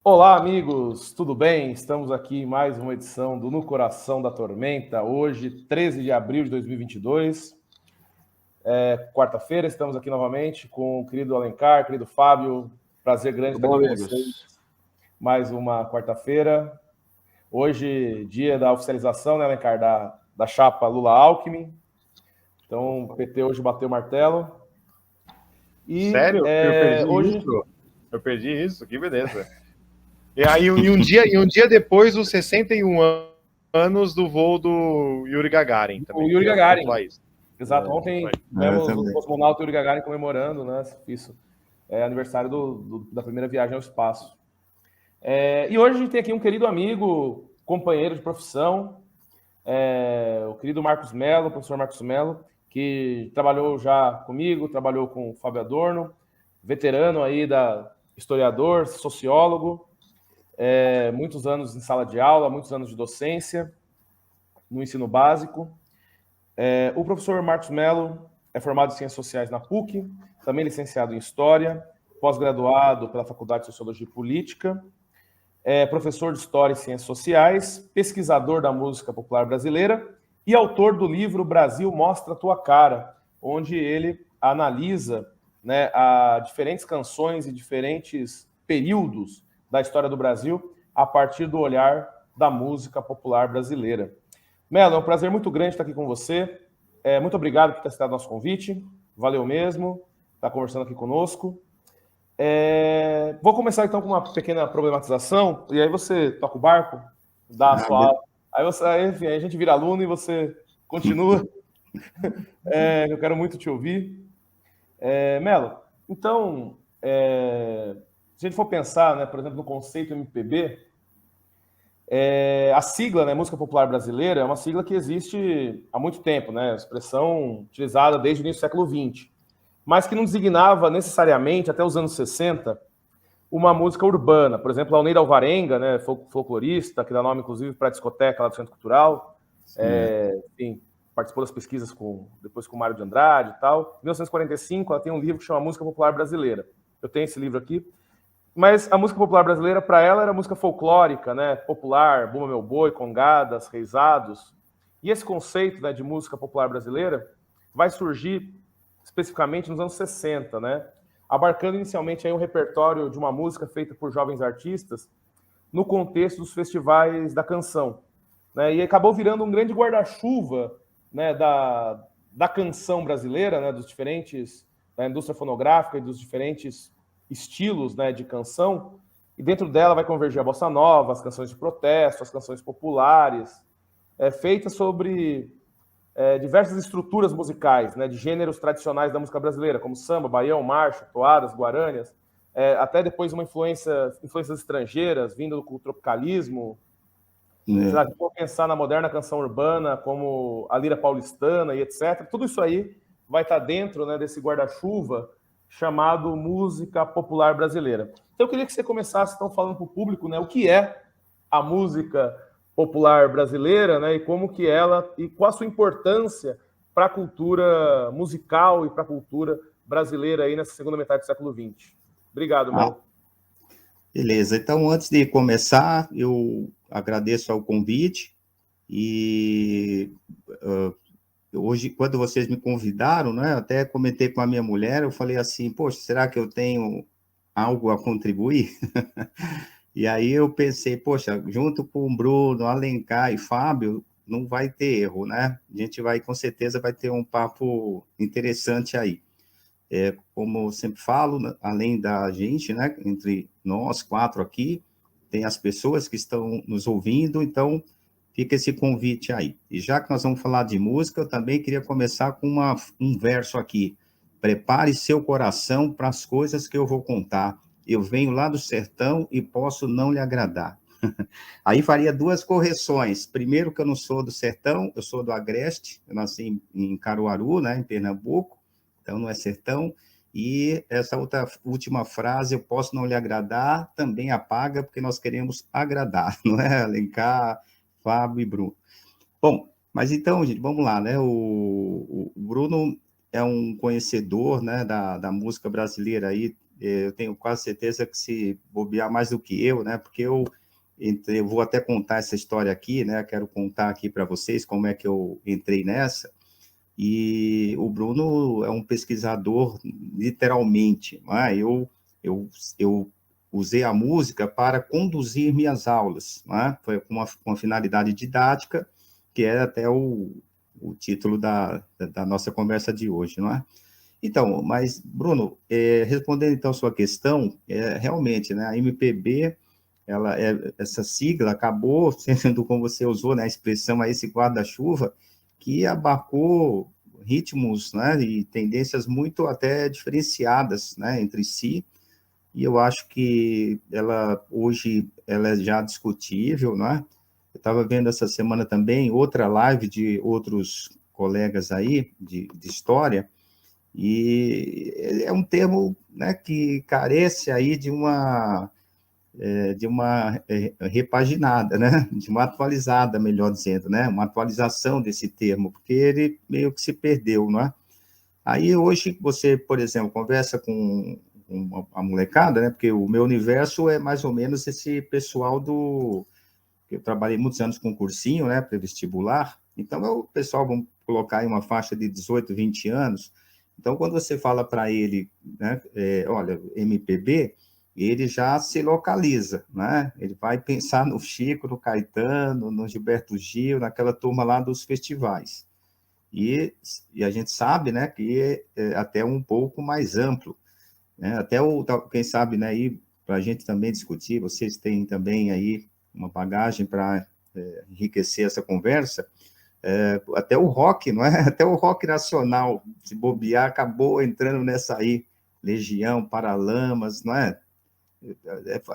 Olá, amigos, tudo bem? Estamos aqui em mais uma edição do No Coração da Tormenta, hoje, 13 de abril de 2022, quarta-feira, estamos aqui novamente com o querido Alencar, querido Fábio, prazer grande Tudo estar bom, aqui com vocês, amigos? mais uma quarta-feira, hoje, dia da oficialização, né, Alencar, da chapa Lula-Alckmin, então o PT hoje bateu o martelo, e Sério? Eu perdi hoje, isso? Eu perdi isso? Que beleza. E aí, um dia depois, os 61 anos do voo do Yuri Gagarin o também. Yuri Queria Gagarin, pontuar isso. exato, Isso ontem aí. Eu tivemos o também. cosmonauta Yuri Gagarin comemorando, né, isso, aniversário da primeira viagem ao espaço. E hoje a gente tem aqui um querido amigo, companheiro de profissão, o querido Marcos Mello, o professor Marcos Mello, que trabalhou já comigo, trabalhou com o Fábio Adorno, veterano aí historiador, sociólogo, muitos anos em sala de aula, muitos anos de docência no ensino básico. O professor Marcos Mello é formado em Ciências Sociais na PUC, também licenciado em História, pós-graduado pela Faculdade de Sociologia e Política, é professor de História e Ciências Sociais, pesquisador da música popular brasileira e autor do livro Brasil Mostra a Tua Cara, onde ele analisa, né, diferentes canções e diferentes períodos da história do Brasil a partir do olhar da música popular brasileira. Melo, é um prazer muito grande estar aqui com você. Muito obrigado por ter aceitado nosso convite. Valeu mesmo, estar conversando aqui conosco. Vou começar então com uma pequena problematização, e aí você toca o barco, dá a Ah, sua aula. Enfim, aí a gente vira aluno e você continua. Eu quero muito te ouvir. Melo, então, se a gente for pensar, né, por exemplo, no conceito MPB, a sigla, né, Música Popular Brasileira, é uma sigla que existe há muito tempo, né, expressão utilizada desde o início do século XX, mas que não designava necessariamente, até os anos 60, uma música urbana. Por exemplo, a Alneida Alvarenga, né, folclorista, que dá nome, inclusive, para a discoteca lá do Centro Cultural, enfim, participou das pesquisas depois com o Mário de Andrade e tal. Em 1945, ela tem um livro que chama Música Popular Brasileira. Eu tenho esse livro aqui. Mas a música popular brasileira, para ela, era música folclórica, né, popular, Bumba Meu Boi, congadas, reisados. E esse conceito, né, de música popular brasileira vai surgir especificamente nos anos 60, né, abarcando inicialmente aí um repertório de uma música feita por jovens artistas no contexto dos festivais da canção, né, e acabou virando um grande guarda-chuva, né, da canção brasileira, né, dos diferentes, da indústria fonográfica e dos diferentes estilos, né, de canção, e dentro dela vai convergir a bossa nova, as canções de protesto, as canções populares, feitas sobre diversas estruturas musicais, né, de gêneros tradicionais da música brasileira, como samba, baião, marcha, toadas, guarânias, até depois influências estrangeiras, vindo do tropicalismo. Se a né? gente for pensar na moderna canção urbana, como a lira paulistana e etc., tudo isso aí vai estar dentro, né, desse guarda-chuva chamado música popular brasileira. Então eu queria que você começasse, então, falando para o público, né, o que é a música popular brasileira, né, e como que ela, e qual a sua importância para a cultura musical e para a cultura brasileira aí nessa segunda metade do século XX. Obrigado, Ah, Melo. beleza. Então, antes de começar, eu agradeço ao convite e hoje, quando vocês me convidaram, né, eu até comentei com a minha mulher, eu falei assim, poxa, será que eu tenho algo a contribuir? E aí eu pensei, poxa, junto com o Bruno, Alencar e Fábio, não vai ter erro, né? A gente vai, com certeza, vai ter um papo interessante aí. Como eu sempre falo, além da gente, né, entre nós quatro aqui, tem as pessoas que estão nos ouvindo, então fica esse convite aí. E já que nós vamos falar de música, eu também queria começar com um verso aqui. Prepare seu coração para as coisas que eu vou contar. Eu venho lá do sertão e posso não lhe agradar. Aí faria duas correções. Primeiro, que eu não sou do sertão, eu sou do Agreste, eu nasci em Caruaru, né, em Pernambuco, então não é sertão. E essa última frase, eu posso não lhe agradar, também apaga, porque nós queremos agradar, não é? Alencar, Fábio e Bruno. Bom, mas então, gente, vamos lá, né? O Bruno é um conhecedor, né, da música brasileira aí eu tenho quase certeza que se bobear mais do que eu, né? Porque eu vou até contar essa história aqui, né? Quero contar aqui para vocês como é que eu entrei nessa. E o Bruno é um pesquisador, literalmente. Né? Eu usei a música para conduzir minhas aulas, né? Foi com uma finalidade didática, que é até o título da nossa conversa de hoje, não é? Então, mas, Bruno, respondendo então a sua questão, realmente, né, a MPB, essa sigla acabou sendo, como você usou, né, a expressão aí, esse guarda-chuva, que abarcou ritmos, né, e tendências muito até diferenciadas, né, entre si, e eu acho que hoje ela é já discutível, não é? Eu estava vendo essa semana também outra live de outros colegas aí, de história, e é um termo, né, que carece aí de uma repaginada, né, de uma atualizada, melhor dizendo, né, uma atualização desse termo, porque ele meio que se perdeu, não é? Aí hoje você, por exemplo, conversa com a molecada, né, porque o meu universo é mais ou menos esse pessoal eu trabalhei muitos anos com cursinho, né, pré-vestibular, então é o pessoal, vamos colocar aí uma faixa de 18, 20 anos. Então, quando você fala para ele, né, olha, MPB, ele já se localiza, né? Ele vai pensar no Chico, no Caetano, no Gilberto Gil, naquela turma lá dos festivais. E a gente sabe, né, que é até um pouco mais amplo, né? Até quem sabe, né, aí para a gente também discutir, vocês têm também aí uma bagagem para enriquecer essa conversa. Até o rock, não é? Até o rock nacional, se bobear, acabou entrando nessa aí, Legião, Paralamas, não é?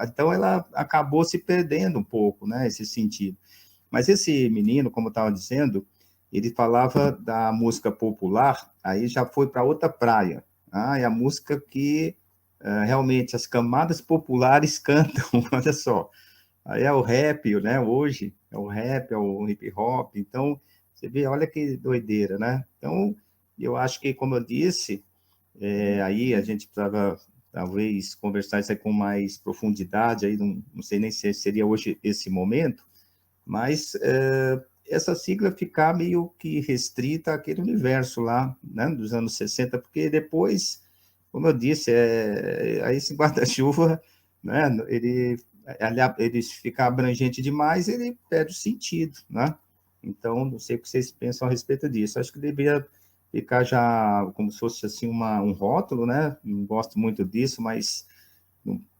Então ela acabou se perdendo um pouco, né, esse sentido. Mas esse menino, como eu estava dizendo, ele falava da música popular, aí já foi para outra praia. É a música que realmente as camadas populares cantam, olha só. Aí é o rap, né? Hoje é o rap, é o hip hop. Então, você vê, olha que doideira, né? Então, eu acho que, como eu disse, aí a gente precisava talvez conversar isso aí com mais profundidade, aí não sei nem se seria hoje esse momento, mas essa sigla ficar meio que restrita àquele universo lá, né, dos anos 60, porque depois, como eu disse, aí esse guarda-chuva, né, ele fica abrangente demais, ele perde o sentido, né? Então, não sei o que vocês pensam a respeito disso. Acho que deveria ficar já como se fosse assim um rótulo, né? Não gosto muito disso, mas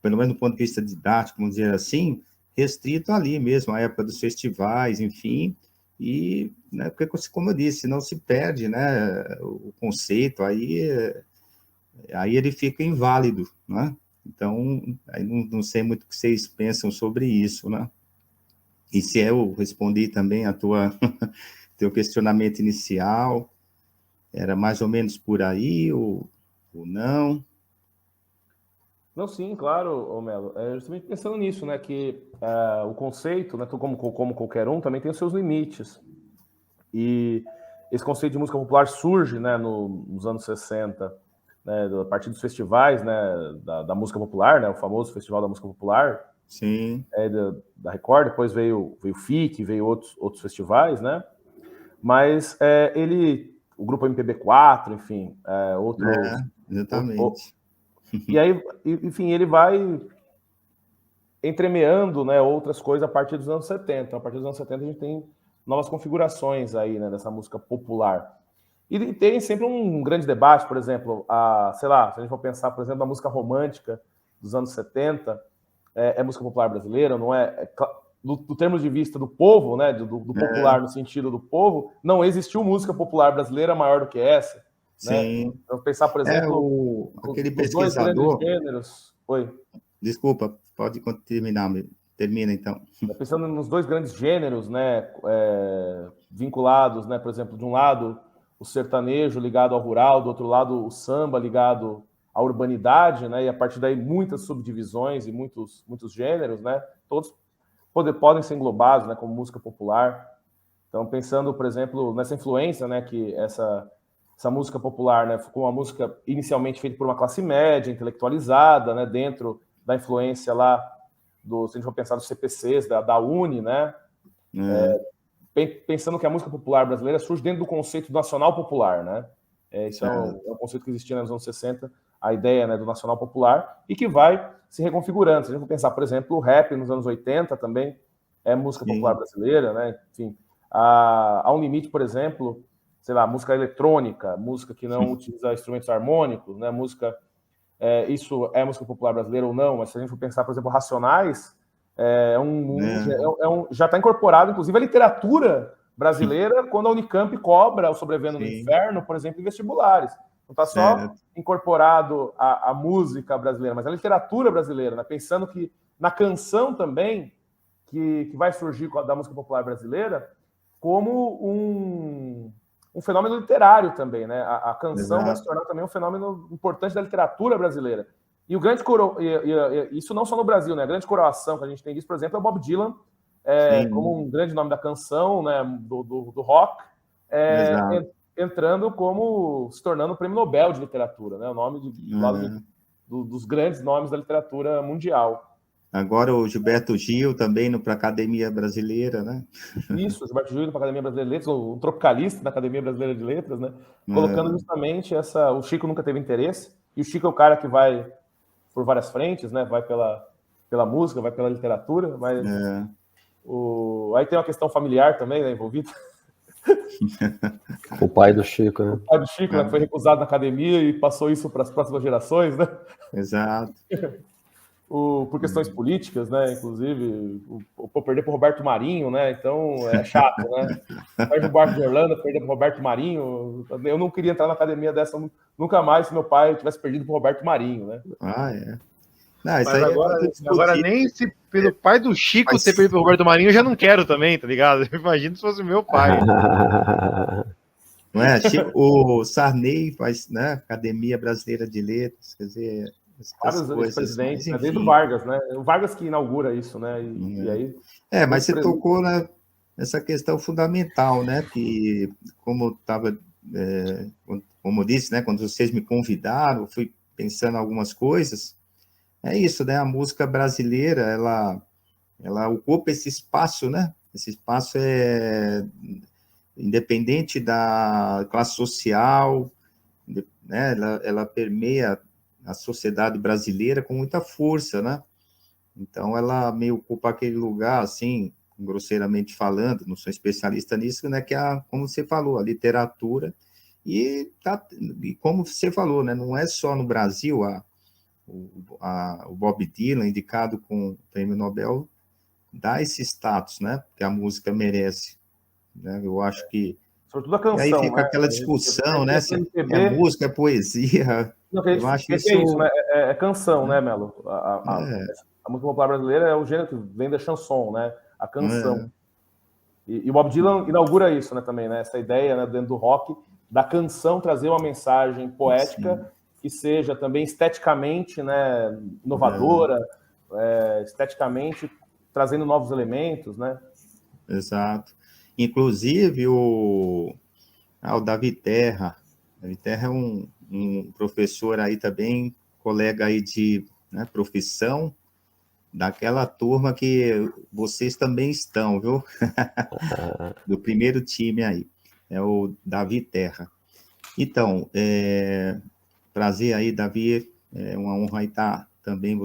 pelo menos do ponto de vista didático, vamos dizer assim, restrito ali mesmo, à época dos festivais, enfim, e, né, porque, como eu disse, não se perde, né, o conceito, aí ele fica inválido, né? Então, aí não sei muito o que vocês pensam sobre isso, né? E se eu respondi também a teu questionamento inicial, era mais ou menos por aí ou não? Não, sim, claro, Melo. Justamente pensando nisso, né, que o conceito, né, como qualquer um, também tem os seus limites. E esse conceito de música popular surge, né, nos anos 60, né, a partir dos festivais, né, da música popular, né, o famoso Festival da Música Popular, Sim. Da Record, depois veio o FIC, veio outros festivais, né, mas o grupo MPB4, enfim, outros... Exatamente. E aí, enfim, ele vai entremeando, né, outras coisas a partir dos anos 70. A partir dos anos 70 a gente tem novas configurações aí, né, dessa música popular. E tem sempre um grande debate, por exemplo, sei lá, se a gente for pensar, por exemplo, na música romântica dos anos 70, é música popular brasileira, não é? Do termo de vista do povo, né, do popular no sentido do povo, não existiu música popular brasileira maior do que essa, né? Sim. Então, pensar, por exemplo, Aquele nos dois grandes pesquisador. gêneros. Oi. Desculpa, pode terminar. Termina então. Pensando nos dois grandes gêneros, né, vinculados, né, por exemplo, de um lado o sertanejo ligado ao rural, do outro lado o samba ligado à urbanidade, né, e a partir daí muitas subdivisões e muitos gêneros, né, todos podem ser englobados, né, como música popular. Então, pensando, por exemplo, nessa influência, né, que essa música popular, né, ficou uma música inicialmente feita por uma classe média, intelectualizada, né, dentro da influência lá, se a gente for pensar nos CPCs, da UNE, né, pensando que a música popular brasileira surge dentro do conceito do nacional popular, né, isso é um conceito que existia nos anos 60, a ideia, né, do nacional popular, e que vai se reconfigurando. Se a gente for pensar, por exemplo, o rap nos anos 80 também é música popular brasileira, né, enfim, Ao Limite, por exemplo, sei lá, música eletrônica, música que não utiliza instrumentos harmônicos, né, música, isso é música popular brasileira ou não, mas se a gente for pensar, por exemplo, Racionais, já está incorporado, inclusive, a literatura brasileira, quando a Unicamp cobra o Sobrevivendo no Inferno, por exemplo, em vestibulares. Não está só incorporado a música brasileira, mas a literatura brasileira, né? Pensando que na canção também, que vai surgir da música popular brasileira, como um fenômeno literário também, né? A canção vai se tornar também um fenômeno importante da literatura brasileira. E o grande isso não só no Brasil, né? A grande coroação que a gente tem disso, por exemplo, é o Bob Dylan, como um grande nome da canção, né? do rock, entrando se tornando o Prêmio Nobel de Literatura, né? O nome dos grandes nomes da literatura mundial. Agora o Gilberto Gil também indo para a Academia Brasileira, né? Isso, o Gilberto Gil indo para a Academia Brasileira de Letras, o tropicalista da Academia Brasileira de Letras, né? Colocando justamente o Chico nunca teve interesse, e o Chico é o cara que vai por várias frentes, né? Vai pela música, vai pela literatura, mas aí tem uma questão familiar também, né, envolvida. O pai do Chico, né? O pai do Chico, né, que foi recusado na academia e passou isso para as próximas gerações, né? Exato. Por questões políticas, né? Inclusive, perder para o Roberto Marinho, né? Então é chato, né? Perde o Barco de Orlando, perder para o Roberto Marinho. Eu não queria entrar na academia dessa nunca mais se meu pai tivesse perdido para o Roberto Marinho, né? Não, isso mas aí agora nem se pelo pai do Chico ter perdido para o Roberto Marinho, eu já não quero também, tá ligado? Imagina se fosse o meu pai. Não é? O Sarney faz, né? Academia Brasileira de Letras, quer dizer... Vários presidentes, né? Desde o Vargas, né? O Vargas que inaugura isso, né? E aí, mas você tocou nessa questão fundamental, né? Que, como eu disse, né? Quando vocês me convidaram, eu fui pensando algumas coisas. É isso, né? A música brasileira, ela ocupa esse espaço, né? Esse espaço é independente da classe social, né? Ela permeia a sociedade brasileira com muita força, né? Então, ela meio ocupa aquele lugar, assim, grosseiramente falando, não sou especialista nisso, né? Que é, como você falou, a literatura. E como você falou, né? Não é só no Brasil, o Bob Dylan, indicado com o Prêmio Nobel, dá esse status, né? Que a música merece. Né? Eu acho que... Sobretudo a canção, e aí fica, né? Aquela discussão, né? Se é música, é poesia... Eu acho isso... É isso, né? É canção, né, Melo? A música popular brasileira é o gênero que vem da chanson, né? A canção. E o Bob Dylan inaugura isso, né, também, né? Essa ideia, né, dentro do rock, da canção trazer uma mensagem poética que seja também esteticamente, né, inovadora, esteticamente trazendo novos elementos, né? Exato. Inclusive, o Davi Terra. Davi Terra é um professor aí também, colega aí de profissão, daquela turma que vocês também estão, viu? Do primeiro time aí, é o Davi Terra. Então, prazer aí, Davi, é uma honra aí estar também,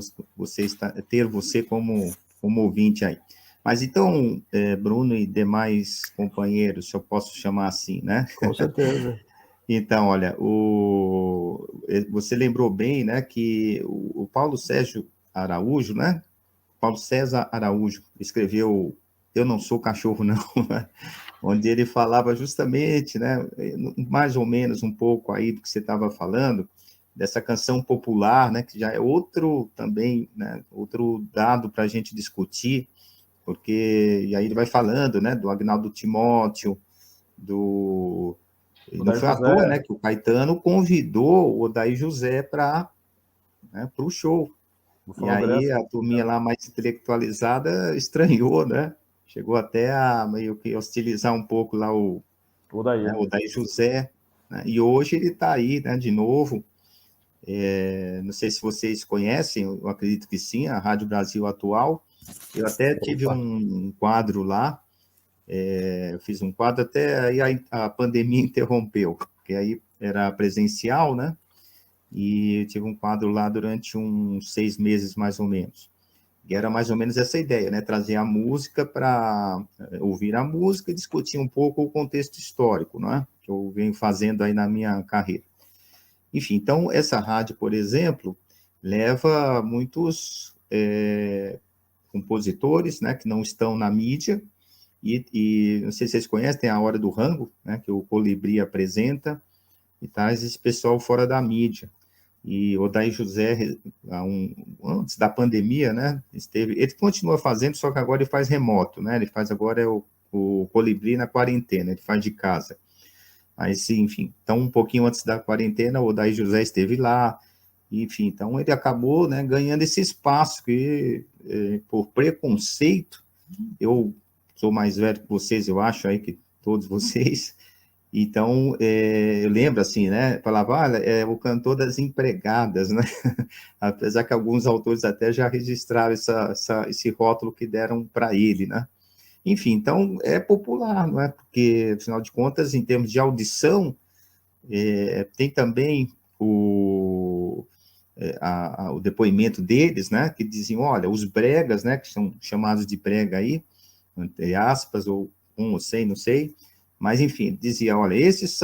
ter você como ouvinte aí. Mas então, Bruno e demais companheiros, se eu posso chamar assim, né? Com certeza. Então, olha, você lembrou bem, né, que o Paulo Sérgio Araújo, né? Paulo César Araújo escreveu Eu Não Sou Cachorro, Não, né? Onde ele falava justamente, né, mais ou menos um pouco aí do que você estava falando, dessa canção popular, né, que já é outro também, né, outro dado para a gente discutir, porque e aí ele vai falando, né, do Agnaldo Timóteo, e não foi à toa, né, que o Caetano convidou o Odair José para o show. E aí a turminha lá mais intelectualizada estranhou, né? Chegou até a meio que hostilizar um pouco lá o Odair José. né? E hoje ele está aí, né, de novo. Não sei se vocês conhecem, eu acredito que sim, a Rádio Brasil Atual. Eu até tive um quadro lá, eu fiz um quadro, até aí a pandemia interrompeu, porque aí era presencial, né? E eu tive um quadro lá durante uns 6 meses, mais ou menos. E era mais ou menos essa ideia, né? Trazer a música para ouvir a música e discutir um pouco o contexto histórico, né? Que eu venho fazendo aí na minha carreira. Enfim, então, essa rádio, por exemplo, leva muitos compositores, né, que não estão na mídia, e não sei se vocês conhecem, tem a Hora do Rango, né, que o Colibri apresenta, e traz esse pessoal fora da mídia. E o Odair José, antes da pandemia, né, ele continua fazendo, só que agora ele faz remoto, né, ele faz agora o Colibri na quarentena, ele faz de casa. Mas, enfim, então, um pouquinho antes da quarentena, o Odair José esteve lá, enfim, então ele acabou, né, ganhando esse espaço que, por preconceito, eu sou mais velho que vocês, eu acho, aí que todos vocês, então, eu lembro assim, né, falava, o cantor das empregadas, né, apesar que alguns autores até já registraram esse rótulo que deram para ele, né. Enfim, então é popular, não é? Porque, afinal de contas, em termos de audição, tem também o depoimento deles, né? Que diziam, olha, os bregas, né? Que são chamados de brega aí, entre aspas, ou não sei, mas, enfim, dizia, olha, esses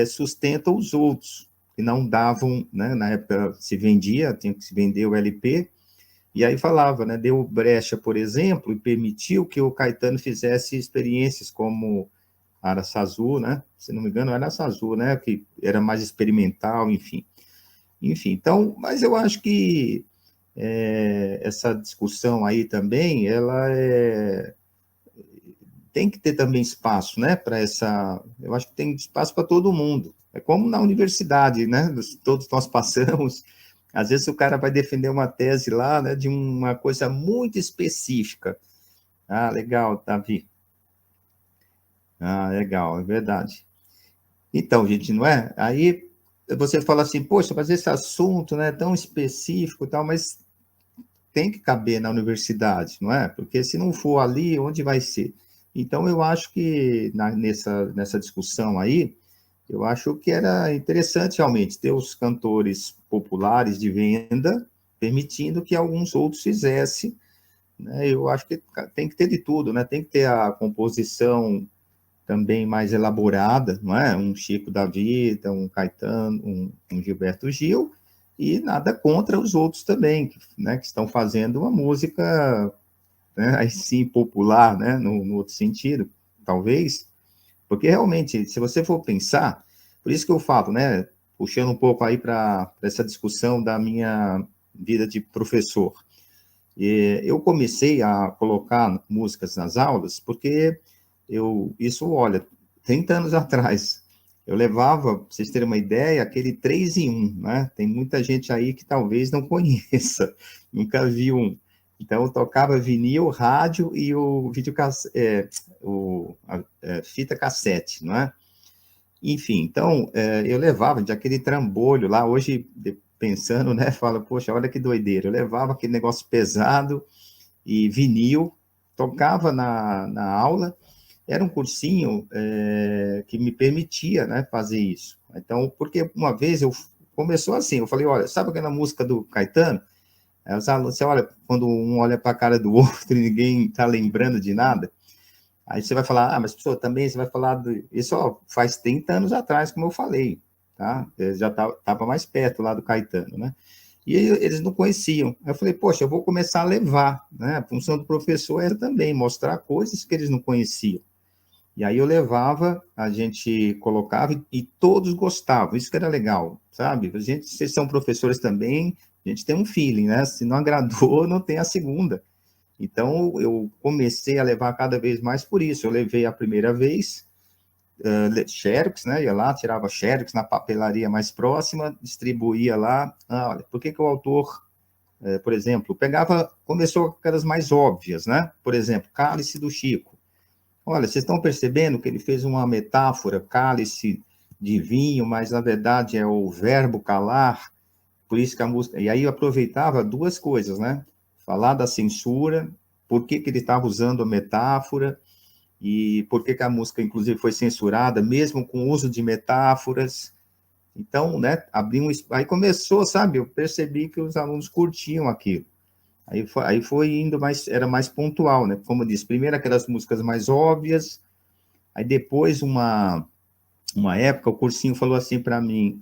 sustentam os outros, que não davam, né? Na época se vendia, tinha que se vender o LP, e aí falava, né, deu brecha, por exemplo, e permitiu que o Caetano fizesse experiências como Araçazu, né, se não me engano, era Araçazu, né, que era mais experimental, enfim. Então, mas eu acho que essa discussão aí também, ela tem que ter também espaço, né, para eu acho que tem espaço para todo mundo. É como na universidade, né, todos nós passamos. Às vezes o cara vai defender uma tese lá, né, de uma coisa muito específica. Ah, legal, Davi. Ah, legal, é verdade. Então, gente, não é? Aí você fala assim, poxa, mas esse assunto, né, é tão específico e tal, mas tem que caber na universidade, não é? Porque se não for ali, onde vai ser? Então, eu acho que nessa discussão aí, eu acho que era interessante realmente ter os cantores populares de venda, permitindo que alguns outros fizessem, né? Eu acho que tem que ter de tudo, né? Tem que ter a composição também mais elaborada, não é? Um Chico da Vida, um Caetano, um Gilberto Gil, e nada contra os outros também, né? Que estão fazendo uma música, né? Aí sim popular, né? No outro sentido, talvez. Porque realmente, se você for pensar, por isso que eu falo, né, puxando um pouco aí para essa discussão da minha vida de professor, eu comecei a colocar músicas nas aulas porque olha, 30 anos atrás, eu levava, para vocês terem uma ideia, aquele 3 em 1, né? Tem muita gente aí que talvez não conheça, nunca viu um. Então, eu tocava vinil, rádio e o fita cassete, não é? Enfim, então, eu levava de aquele trambolho lá, hoje, pensando, né, fala, poxa, olha que doideira, eu levava aquele negócio pesado e vinil, tocava na aula, era um cursinho que me permitia, né, fazer isso. Então, porque uma vez começou assim, eu falei, olha, sabe aquela música do Caetano? Você olha, quando um olha para a cara do outro e ninguém está lembrando de nada, aí você vai falar, mas pessoal, também você vai falar isso faz 30 anos atrás, como eu falei, tá? Eu já estava mais perto lá do Caetano, né? E eles não conheciam. Aí eu falei, poxa, eu vou começar a levar, né? A função do professor era também mostrar coisas que eles não conheciam. E aí eu levava, a gente colocava e todos gostavam, isso que era legal, sabe? Vocês são professores também, a gente tem um feeling, né? Se não agradou, não tem a segunda. Então, eu comecei a levar cada vez mais por isso. Eu levei a primeira vez xerox, né? Ia lá, tirava xerox na papelaria mais próxima, distribuía lá. Olha, por que o autor, por exemplo, começou com aquelas mais óbvias, né? Por exemplo, Cálice do Chico. Olha, vocês estão percebendo que ele fez uma metáfora, cálice, de vinho, mas na verdade é o verbo calar, por isso que a música... E aí eu aproveitava duas coisas, né? Falar da censura, por que que ele estava usando a metáfora, e por que que a música, inclusive, foi censurada, mesmo com o uso de metáforas. Então, né, aí começou, sabe, eu percebi que os alunos curtiam aquilo. Aí foi indo mais, era mais pontual, né? Como eu disse, primeiro aquelas músicas mais óbvias, aí depois uma época, o cursinho falou assim para mim,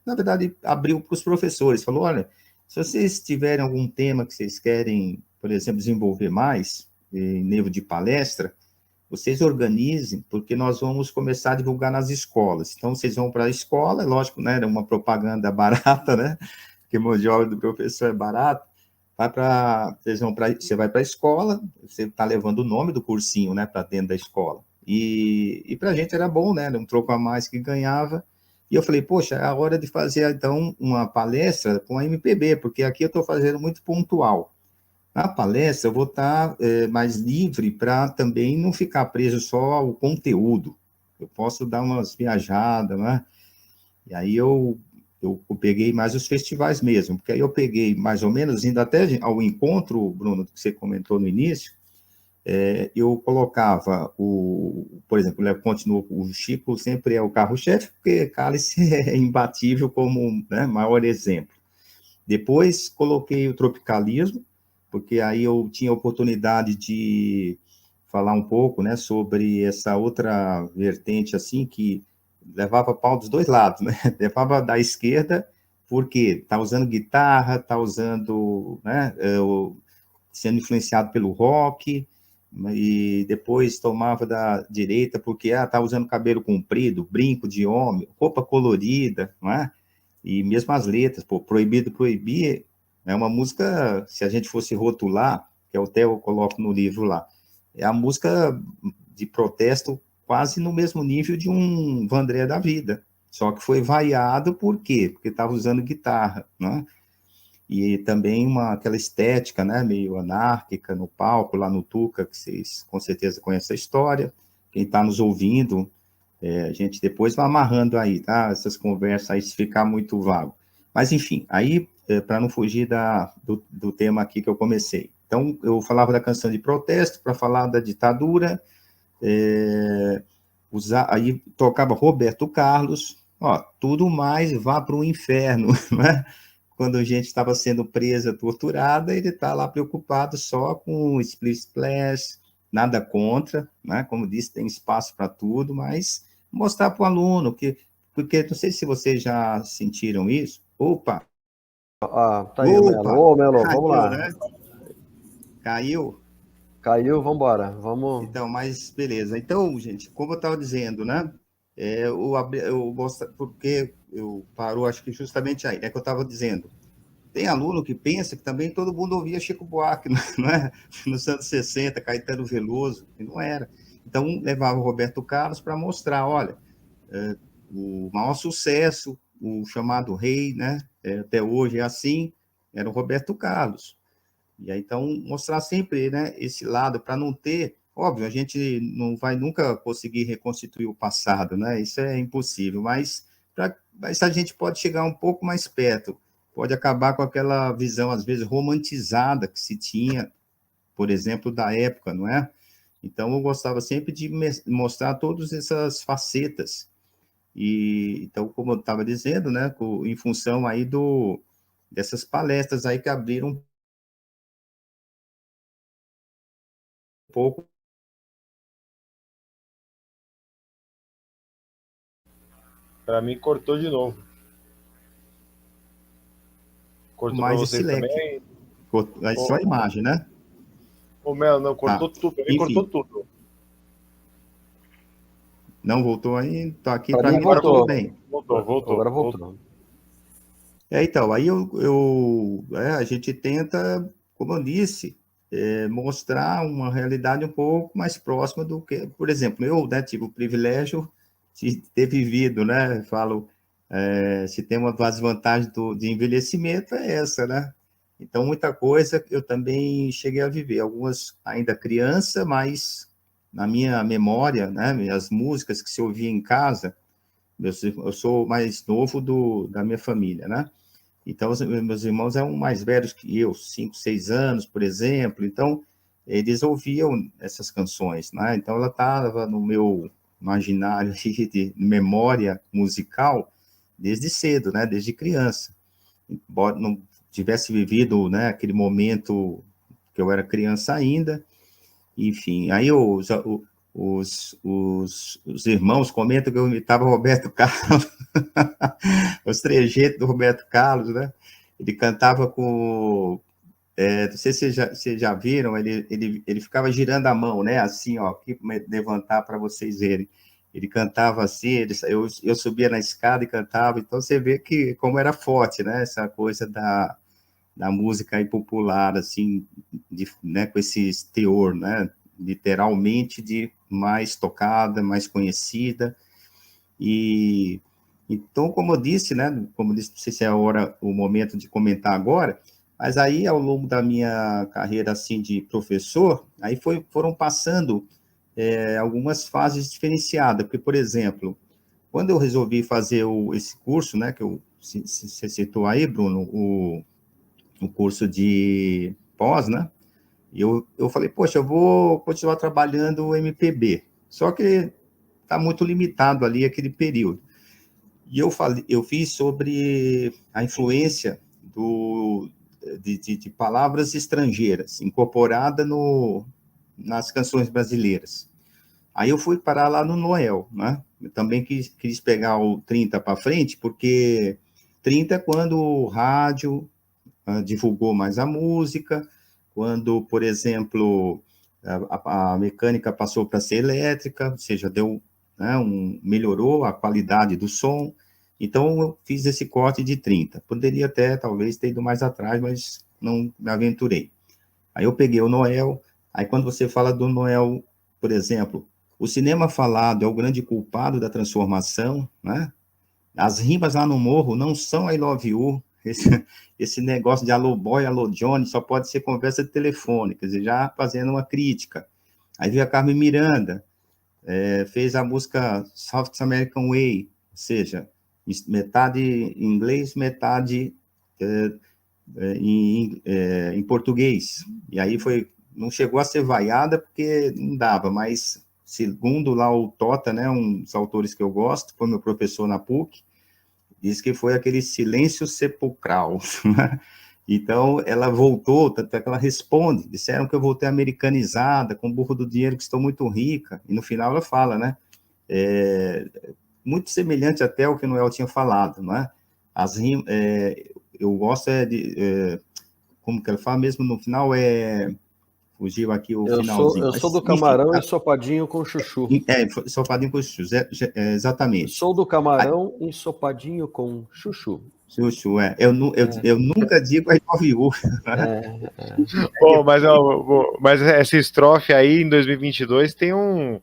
na verdade, abriu para os professores, falou, olha, se vocês tiverem algum tema que vocês querem, por exemplo, desenvolver mais, em nível de palestra, vocês organizem, porque nós vamos começar a divulgar nas escolas. Então, vocês vão para a escola, é lógico, né, era uma propaganda barata, né, porque mão de obra do professor é barato, você vai para a escola, você está levando o nome do cursinho, né, para dentro da escola. E para a gente era bom, né, era um troco a mais que ganhava. E eu falei, poxa, é a hora de fazer, então, uma palestra com a MPB, porque aqui eu estou fazendo muito pontual. Na palestra, eu vou estar mais livre para também não ficar preso só ao conteúdo. Eu posso dar umas viajadas, né? E aí eu peguei mais os festivais mesmo, porque aí eu peguei mais ou menos, indo até ao encontro, Bruno, que você comentou no início, eu colocava por exemplo, continua, o Chico sempre é o carro-chefe, porque Cálice é imbatível como, né, maior exemplo. Depois coloquei o tropicalismo, porque aí eu tinha a oportunidade de falar um pouco, né, sobre essa outra vertente, assim, que levava pau dos dois lados, né? Levava da esquerda, porque tá usando guitarra, tá usando, né, sendo influenciado pelo rock, e depois tomava da direita, porque tá usando cabelo comprido, brinco de homem, roupa colorida, não é? E mesmo as letras, pô, Proibido Proibir, é uma música, se a gente fosse rotular, que até eu coloco no livro lá, é a música de protesto quase no mesmo nível de um Vandré da vida, só que foi vaiado por quê? Porque estava usando guitarra, né? E também aquela estética, né, meio anárquica no palco, lá no Tuca, que vocês com certeza conhecem a história, quem está nos ouvindo, a gente depois vai amarrando aí, tá? Essas conversas aí, se ficar muito vago. Mas, enfim, aí, para não fugir do tema aqui que eu comecei. Então, eu falava da canção de protesto, para falar da ditadura, aí tocava Roberto Carlos, ó, tudo mais vá para o inferno, né? Quando a gente estava sendo presa, torturada, ele está lá preocupado só com o split splash, nada contra, né? Como disse, tem espaço para tudo, mas mostrar para o aluno, porque não sei se vocês já sentiram isso. Opa, Tá aí o Melo. Ô, Melo, vamos caiu, lá. né? Caiu? Caiu, vamos embora. Vamos. Então, mas beleza. Então, gente, como eu estava dizendo, né? Eu mostro, porque eu parou, acho que justamente aí, é que eu estava dizendo. Tem aluno que pensa que também todo mundo ouvia Chico Buarque, não é? Nos anos 60, Caetano Veloso, e não era. Então, levava o Roberto Carlos para mostrar, olha, o maior sucesso, o chamado rei, né? Até hoje é assim, era o Roberto Carlos. E aí, então, mostrar sempre, né, esse lado, para não ter... Óbvio, a gente não vai nunca conseguir reconstituir o passado, né? Isso é impossível, mas a gente pode chegar um pouco mais perto, pode acabar com aquela visão, às vezes, romantizada que se tinha, por exemplo, da época, não é? Então, eu gostava sempre de mostrar todas essas facetas. E, então, como eu estava dizendo, né, em função aí dessas palestras aí que abriram um pouco. Para mim, cortou de novo. Cortou para Mais esse vocês leque. também? Aí só a imagem, né? Ô, Melo, não, cortou tudo. Para mim, cortou Enfim, tudo. não voltou aí, tá aqui, Para para mim mim tá tudo voltou. bem. Voltou. Agora voltou. Então, aí a gente tenta, como eu disse, mostrar uma realidade um pouco mais próxima do que, por exemplo, eu, né, tive o privilégio de ter vivido, né, falo, se tem uma das vantagens de envelhecimento é essa, né, então muita coisa eu também cheguei a viver, algumas ainda criança, mas na minha memória, né, as músicas que se ouvia em casa, Eu sou o mais novo da minha família, né? Então, meus irmãos eram mais velhos que eu, 5, 6 anos, por exemplo. Então, eles ouviam essas canções, né? Então, ela estava no meu imaginário de memória musical desde cedo, né? Desde criança. Embora não tivesse vivido, né, aquele momento que eu era criança ainda, enfim. Aí os irmãos comentam que eu imitava o Roberto Carlos, os trejeitos do Roberto Carlos, né? Ele cantava com... não sei se vocês já viram, ele ficava girando a mão, né? Assim, ó, aqui, levantar para vocês verem. Ele cantava assim, eu subia na escada e cantava, então você vê que como era forte, né? Essa coisa da música aí popular, assim, né? Com esse teor, né? Literalmente de mais tocada, mais conhecida. E então, como eu disse, né? Como eu disse, não sei se é o momento de comentar agora, mas aí, ao longo da minha carreira, assim, de professor, aí foram passando algumas fases diferenciadas, porque, por exemplo, quando eu resolvi fazer esse curso, né, que você citou aí, Bruno, o curso de pós, né, eu falei, poxa, eu vou continuar trabalhando o MPB, só que está muito limitado ali aquele período. E eu fiz sobre a influência de palavras estrangeiras incorporada nas canções brasileiras. Aí eu fui parar lá no Noel, né? Eu também quis pegar o 30 para frente, porque 30 é quando o rádio divulgou mais a música, quando, por exemplo, a mecânica passou para ser elétrica, ou seja, né, melhorou a qualidade do som. Então, eu fiz esse corte de 30. Poderia até, talvez, ter ido mais atrás, mas não me aventurei. Aí eu peguei o Noel. Aí, quando você fala do Noel, por exemplo, o cinema falado é o grande culpado da transformação, né? As rimas lá no morro não são I love you. Esse negócio de alô boy, alô Johnny, só pode ser conversa de telefone, quer dizer, já fazendo uma crítica. Aí veio a Carmen Miranda, fez a música Soft American Way, ou seja, metade em inglês, metade em português. E aí não chegou a ser vaiada porque não dava, mas segundo lá o Tota, né, um dos autores que eu gosto, foi meu professor na PUC, diz que foi aquele silêncio sepulcral. Então, ela voltou, tanto é que ela responde, disseram que eu voltei americanizada, com o burro do dinheiro, que estou muito rica, e no final ela fala, né, muito semelhante até ao que o Noel tinha falado, não é? Eu gosto como que ela fala mesmo no final, fugiu aqui o finalzinho. Eu sou do camarão ensopadinho com chuchu. Ensopadinho com chuchu, exatamente. Sou do camarão ensopadinho com chuchu. Chuchu, eu nunca digo I love you. Bom, mas essa estrofe aí, em 2022, tem um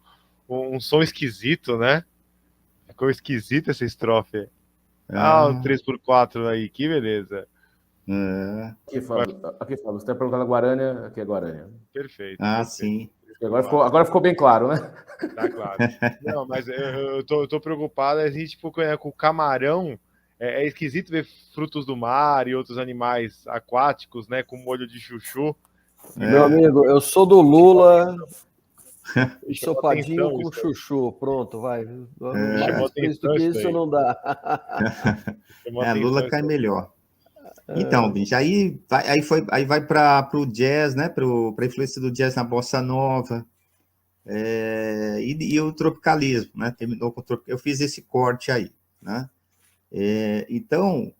som esquisito, né? Ficou esquisita essa estrofe. O 3x4 aí, que beleza. Aqui, Fábio, você está perguntando a Guarânia, aqui é Guarânia. Perfeito. Perfeito. Sim. Agora ficou bem claro, né? Tá claro. Não, mas eu tô preocupado, tipo, com o camarão, é esquisito ver frutos do mar e outros animais aquáticos, né, com molho de chuchu. Meu amigo, eu sou do Lula, ensopadinho com chuchu, pronto, vai. Mais isso não dá. Lula cai melhor. Então, gente, aí vai para o jazz, né? Para a influência do jazz na bossa nova e o tropicalismo, né? Terminou com eu fiz esse corte aí, né? Então,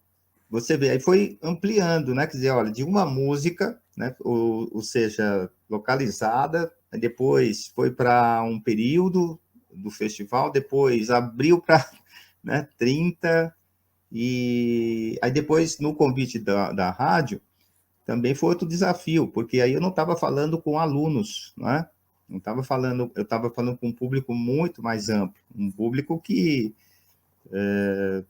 você vê, aí foi ampliando, né? Quer dizer, olha, de uma música, né? Ou seja, localizada, depois foi para um período do festival, depois abriu para, né, 30. E aí depois, no convite da rádio, também foi outro desafio, porque aí eu não estava falando com alunos, né? Não estava falando, eu estava falando com um público muito mais amplo, um público que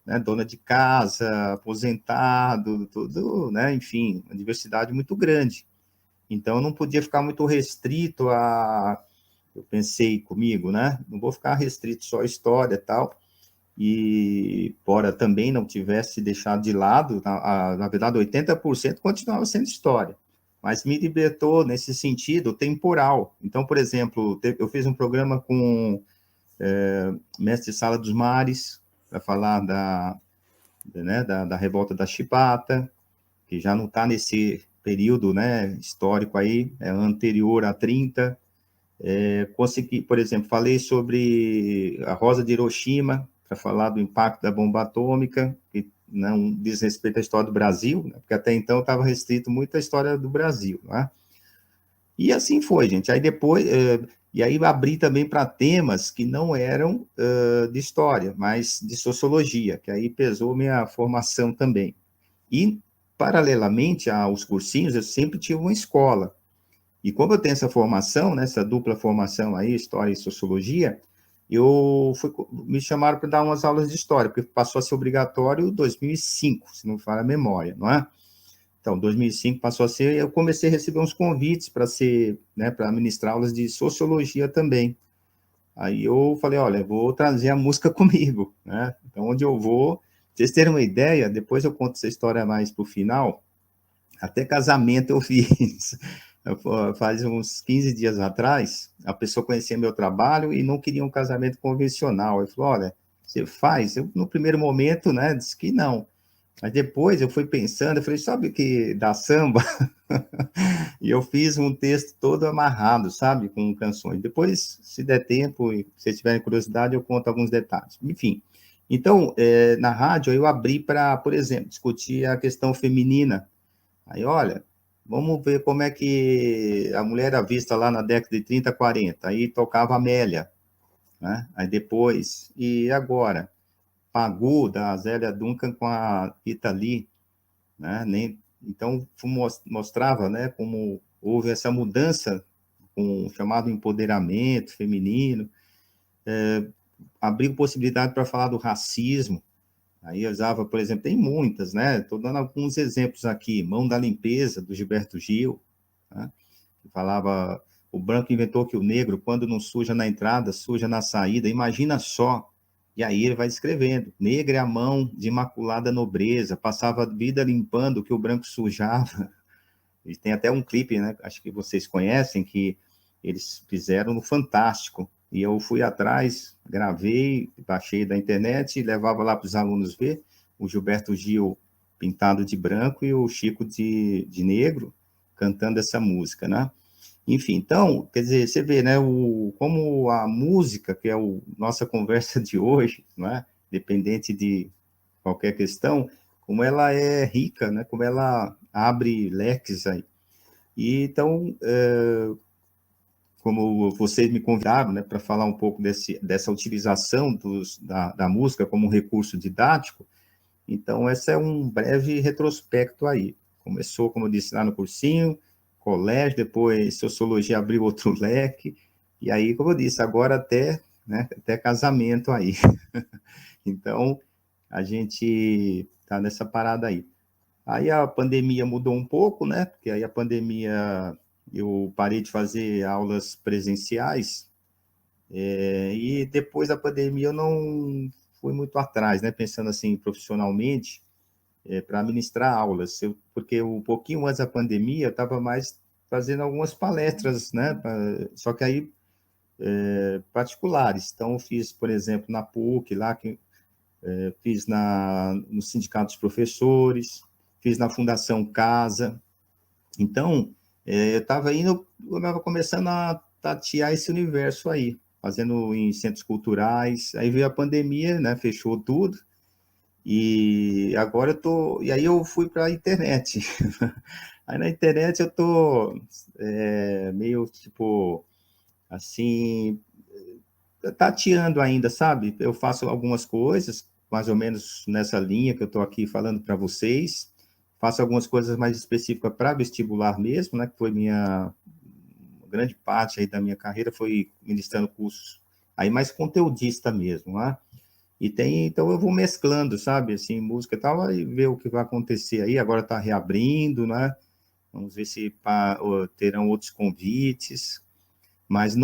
né, dona de casa, aposentado, tudo, né? Enfim, uma diversidade muito grande. Então, eu não podia ficar muito restrito eu pensei comigo, né? Não vou ficar restrito só à história e tal. e embora também não tivesse deixado de lado, na verdade 80% continuava sendo história, mas me libertou nesse sentido temporal. Então, por exemplo, eu fiz um programa com Mestre Sala dos Mares, para falar da revolta da Chibata, que já não está nesse período, né, histórico aí, é anterior a 30. Consegui, por exemplo, falei sobre a Rosa de Hiroshima, para falar do impacto da bomba atômica, que não diz respeito à história do Brasil, né, porque até então estava restrito muito à história do Brasil, né? E assim foi, gente. Aí depois, e aí abri também para temas que não eram de história, mas de sociologia, que aí pesou minha formação também. E, paralelamente aos cursinhos, eu sempre tive uma escola. E como eu tenho essa formação, né, essa dupla formação aí, História e Sociologia, me chamaram para dar umas aulas de História, porque passou a ser obrigatório em 2005, se não me falha a memória, não é? Então, 2005 passou a ser, eu comecei a receber uns convites para ser, né, para ministrar aulas de Sociologia também. Aí eu falei, olha, vou trazer a música comigo, né? Então, onde eu vou, vocês terem uma ideia, depois eu conto essa história mais para o final, até casamento eu fiz. Faz uns 15 dias atrás, a pessoa conhecia meu trabalho e não queria um casamento convencional. Eu falei, olha, você faz? Eu, no primeiro momento, né, disse que não. Mas depois eu fui pensando, eu falei, sabe o que dá samba? E eu fiz um texto todo amarrado, sabe, com canções. Depois, se der tempo e se tiverem curiosidade, eu conto alguns detalhes. Enfim, então, na rádio, eu abri para, por exemplo, discutir a questão feminina. Aí, olha, vamos ver como é que a mulher era vista lá na década de 30, 40. Aí tocava Amélia, né? Aí depois, e agora? Pagu, da Zélia Duncan com a Rita Lee, né? Então, mostrava, né, como houve essa mudança com o chamado empoderamento feminino, abriu possibilidade para falar do racismo. Aí eu usava, por exemplo, tem muitas, né? Estou dando alguns exemplos aqui. Mão da Limpeza, do Gilberto Gil, né? Que falava, o branco inventou que o negro, quando não suja na entrada, suja na saída. Imagina só. E aí ele vai escrevendo, negra é a mão de imaculada nobreza, passava a vida limpando o que o branco sujava. E tem até um clipe, né? Acho que vocês conhecem, que eles fizeram no Fantástico. E eu fui atrás, gravei, baixei da internet e levava lá para os alunos ver o Gilberto Gil pintado de branco e o Chico de negro cantando essa música, né? Enfim, então, quer dizer, você vê, né, como a música, que é a nossa conversa de hoje, não é? Dependente de qualquer questão, como ela é rica, né? Como ela abre leques aí. E então, como vocês me convidaram, né, para falar um pouco dessa utilização da música como um recurso didático, então esse é um breve retrospecto aí. Começou, como eu disse, lá no cursinho, colégio, depois sociologia abriu outro leque, e aí, como eu disse, agora até, né, até casamento aí. Então, a gente está nessa parada aí. Aí a pandemia mudou um pouco, né? Porque aí a pandemia eu parei de fazer aulas presenciais, e depois da pandemia eu não fui muito atrás, né? Pensando assim profissionalmente, para ministrar aulas, porque um pouquinho antes da pandemia eu estava mais fazendo algumas palestras, né? Só que aí particulares. Então eu fiz, por exemplo, na PUC lá que fiz no Sindicato dos Professores, fiz na Fundação Casa. Então, eu estava começando a tatear esse universo aí, fazendo em centros culturais. Aí veio a pandemia, né? Fechou tudo. E agora e aí eu fui para a internet. Aí na internet eu tô meio tipo assim, tateando ainda, sabe? Eu faço algumas coisas, mais ou menos nessa linha que eu estou aqui falando para vocês. Faço algumas coisas mais específicas para vestibular mesmo, né? Que foi minha grande parte aí da minha carreira, foi ministrando cursos aí mais conteudista mesmo, né? Então eu vou mesclando, sabe? Assim, música e tal, e ver o que vai acontecer aí. Agora está reabrindo, né? Vamos ver se terão outros convites. Mas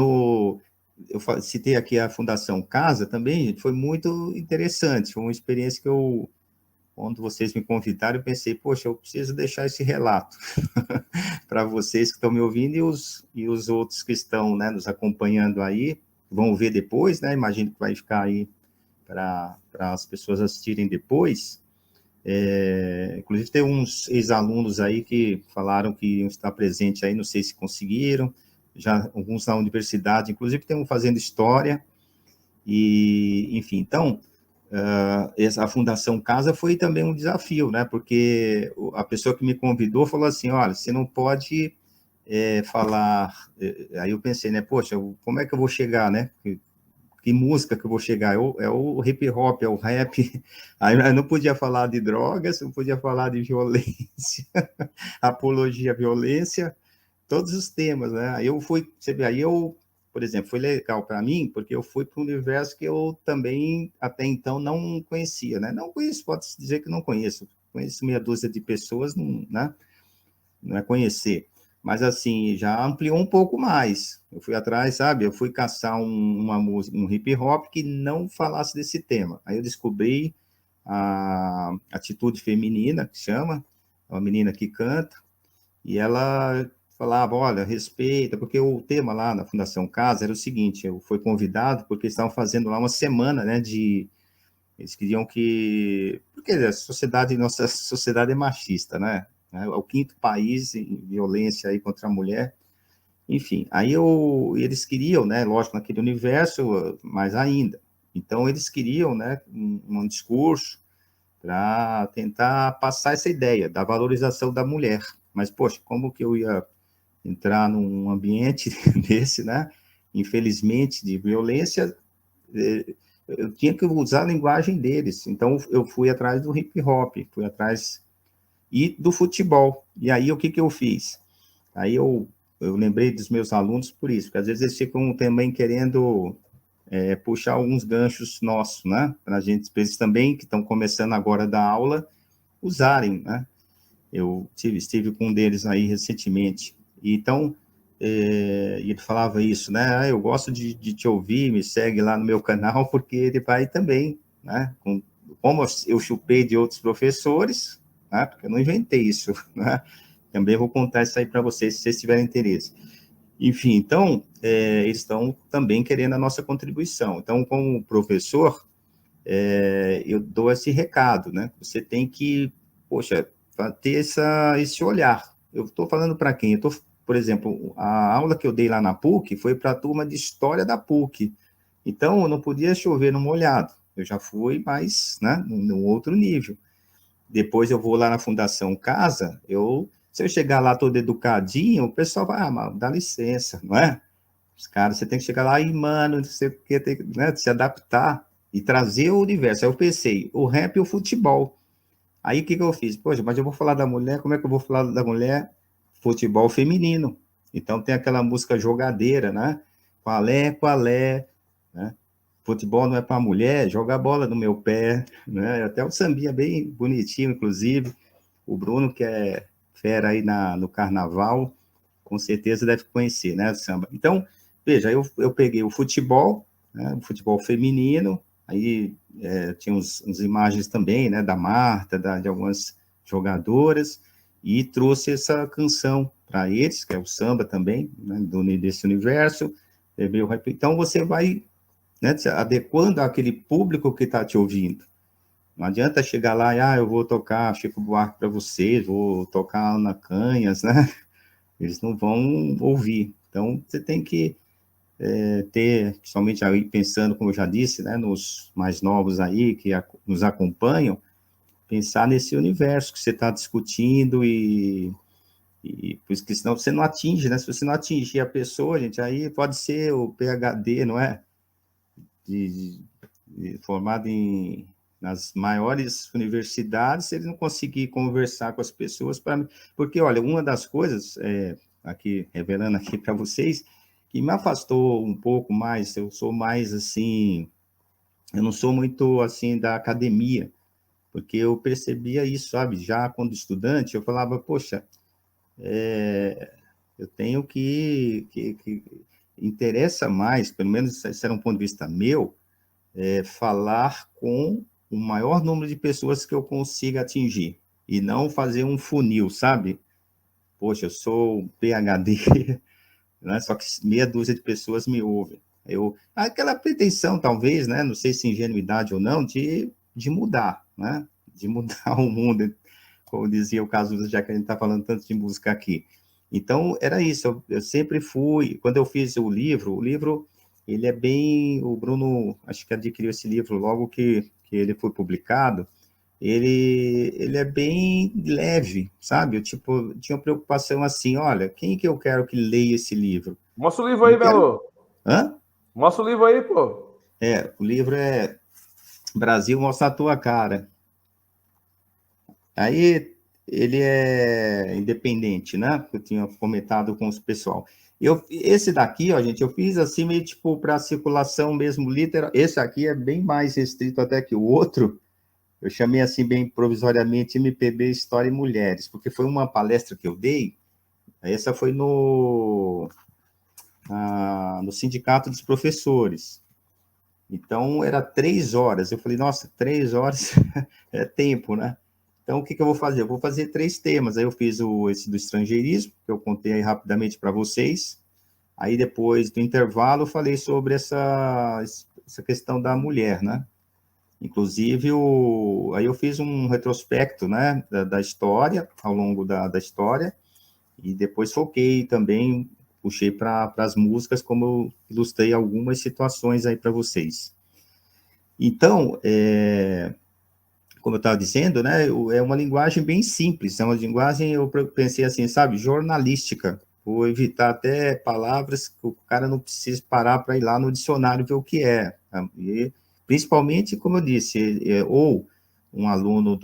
eu citei aqui a Fundação Casa também, gente, foi muito interessante, foi uma experiência que quando vocês me convidaram, eu pensei, poxa, eu preciso deixar esse relato para vocês que estão me ouvindo e os outros que estão, né, nos acompanhando aí, vão ver depois, né, imagino que vai ficar aí para as pessoas assistirem depois. Inclusive tem uns ex-alunos aí que falaram que iam estar presentes aí, não sei se conseguiram, já alguns na universidade, inclusive tem um fazendo história, e enfim, então, a Fundação Casa foi também um desafio, né, porque a pessoa que me convidou falou assim, olha, você não pode falar, aí eu pensei, né, poxa, como é que eu vou chegar, né, que música que eu vou chegar? É o hip hop, é o rap. Aí eu não podia falar de drogas, não podia falar de violência, apologia à violência, todos os temas, né? Aí eu fui, você vê, por exemplo, foi legal para mim, porque eu fui para um universo que eu também até então não conhecia, né? Não conheço, pode dizer que não conheço. Conheço meia dúzia de pessoas, não, né? Não é conhecer. Mas, assim, já ampliou um pouco mais. Eu fui atrás, sabe? Eu fui caçar uma música, um hip hop que não falasse desse tema. Aí eu descobri a Atitude Feminina, que chama, é uma menina que canta, e ela falava, olha, respeita, porque o tema lá na Fundação Casa era o seguinte, eu fui convidado porque estavam fazendo lá uma semana, né, eles queriam porque nossa sociedade é machista, né? É o quinto país em violência aí contra a mulher. Enfim, eles queriam, né, lógico, naquele universo, mais ainda. Então, eles queriam, né, um discurso para tentar passar essa ideia da valorização da mulher. Mas, poxa, como que eu ia entrar num ambiente desse, né? Infelizmente, de violência, eu tinha que usar a linguagem deles. Então, eu fui atrás do hip hop, fui atrás e do futebol. E aí, o que que eu fiz? Aí eu lembrei dos meus alunos por isso, porque às vezes eles ficam também querendo puxar alguns ganchos nossos, né? Para eles também, que estão começando agora a dar aula, usarem, né? Eu estive com um deles aí recentemente. E então, ele falava isso, né? Eu gosto de te ouvir, me segue lá no meu canal, porque ele vai também, né? Como eu chupei de outros professores, né? Porque eu não inventei isso, né? Também vou contar isso aí para vocês, se vocês tiverem interesse. Enfim, então, eles estão também querendo a nossa contribuição. Então, como professor, eu dou esse recado, né? Você tem que, poxa, ter esse olhar. Eu estou falando para quem? Por exemplo, a aula que eu dei lá na PUC foi para a turma de História da PUC. Então, eu não podia chover no molhado. Eu já fui mais, né, num outro nível. Depois eu vou lá na Fundação Casa, se eu chegar lá todo educadinho, o pessoal vai, mano, dá licença, não é? Os caras, você tem que chegar lá e, mano, você tem que, né, se adaptar e trazer o universo. Aí eu pensei, o rap e o futebol. Aí o que que eu fiz? Poxa, mas eu vou falar da mulher, como é que eu vou falar da mulher? Futebol feminino. Então tem aquela música jogadeira, né? Qual é, né? Futebol não é para mulher, joga a bola no meu pé, né? Até o sambinha bem bonitinho, inclusive. O Bruno, que é fera aí no carnaval, com certeza deve conhecer, né, o samba. Então, veja, eu peguei o futebol, né, o futebol feminino, aí tinha uns imagens também, né, da Marta, de algumas jogadoras, e trouxe essa canção para eles, que é o samba também, né, desse universo. Então, você vai, né, se adequando àquele público que está te ouvindo. Não adianta chegar lá e, eu vou tocar Chico Buarque para vocês, vou tocar Ana Canhas, né? Eles não vão ouvir. Então, você tem que ter, principalmente aí pensando, como eu já disse, né, nos mais novos aí que nos acompanham, pensar nesse universo que você está discutindo porque senão você não atinge, né? Se você não atingir a pessoa, gente, aí pode ser o PhD, não é? Formado nas maiores universidades, se ele não conseguir conversar com as pessoas, porque, olha, uma das coisas, aqui, revelando aqui para vocês, que me afastou um pouco mais, eu sou mais, assim, eu não sou muito, assim, da academia, porque eu percebia isso, sabe, já quando estudante, eu falava, poxa, eu tenho que interessa mais, pelo menos esse era um ponto de vista meu, falar com o maior número de pessoas que eu consiga atingir, e não fazer um funil, sabe? Poxa, eu sou PhD, né? Só que meia dúzia de pessoas me ouvem. Aquela pretensão, talvez, né? Não sei se ingenuidade ou não, de mudar, né? De mudar o mundo, como dizia o Cazuza, já que a gente está falando tanto de música aqui. Então, era isso, eu sempre fui, quando eu fiz o livro, ele é bem, o Bruno, acho que adquiriu esse livro logo que ele foi publicado, ele é bem leve, sabe? Eu, tipo, tinha uma preocupação assim, olha, quem que eu quero que leia esse livro? Mostra o livro aí, Melo. Hã? Mostra o livro aí, pô. O livro é Brasil, Mostra a Tua Cara. Aí, ele é independente, né? Eu tinha comentado com o pessoal. Esse daqui, ó, gente, eu fiz assim meio tipo para circulação mesmo literal. Esse aqui é bem mais restrito até que o outro. Eu chamei assim bem provisoriamente MPB História e Mulheres, porque foi uma palestra que eu dei. Essa foi no Sindicato dos Professores. Então, era 3 horas. Eu falei, nossa, 3 horas é tempo, né? Então, o que eu vou fazer? Eu vou fazer 3 temas. Aí eu fiz esse do estrangeirismo, que eu contei aí rapidamente para vocês. Aí, depois do intervalo, eu falei sobre essa questão da mulher, né? Inclusive, aí eu fiz um retrospecto, né, da história, ao longo da história, e depois foquei também, puxei para as músicas, como eu ilustrei algumas situações aí para vocês. Então, como eu estava dizendo, né, é uma linguagem bem simples, é uma linguagem, eu pensei assim, sabe, jornalística, vou evitar até palavras que o cara não precisa parar para ir lá no dicionário ver o que é, e, principalmente, como eu disse, ou um aluno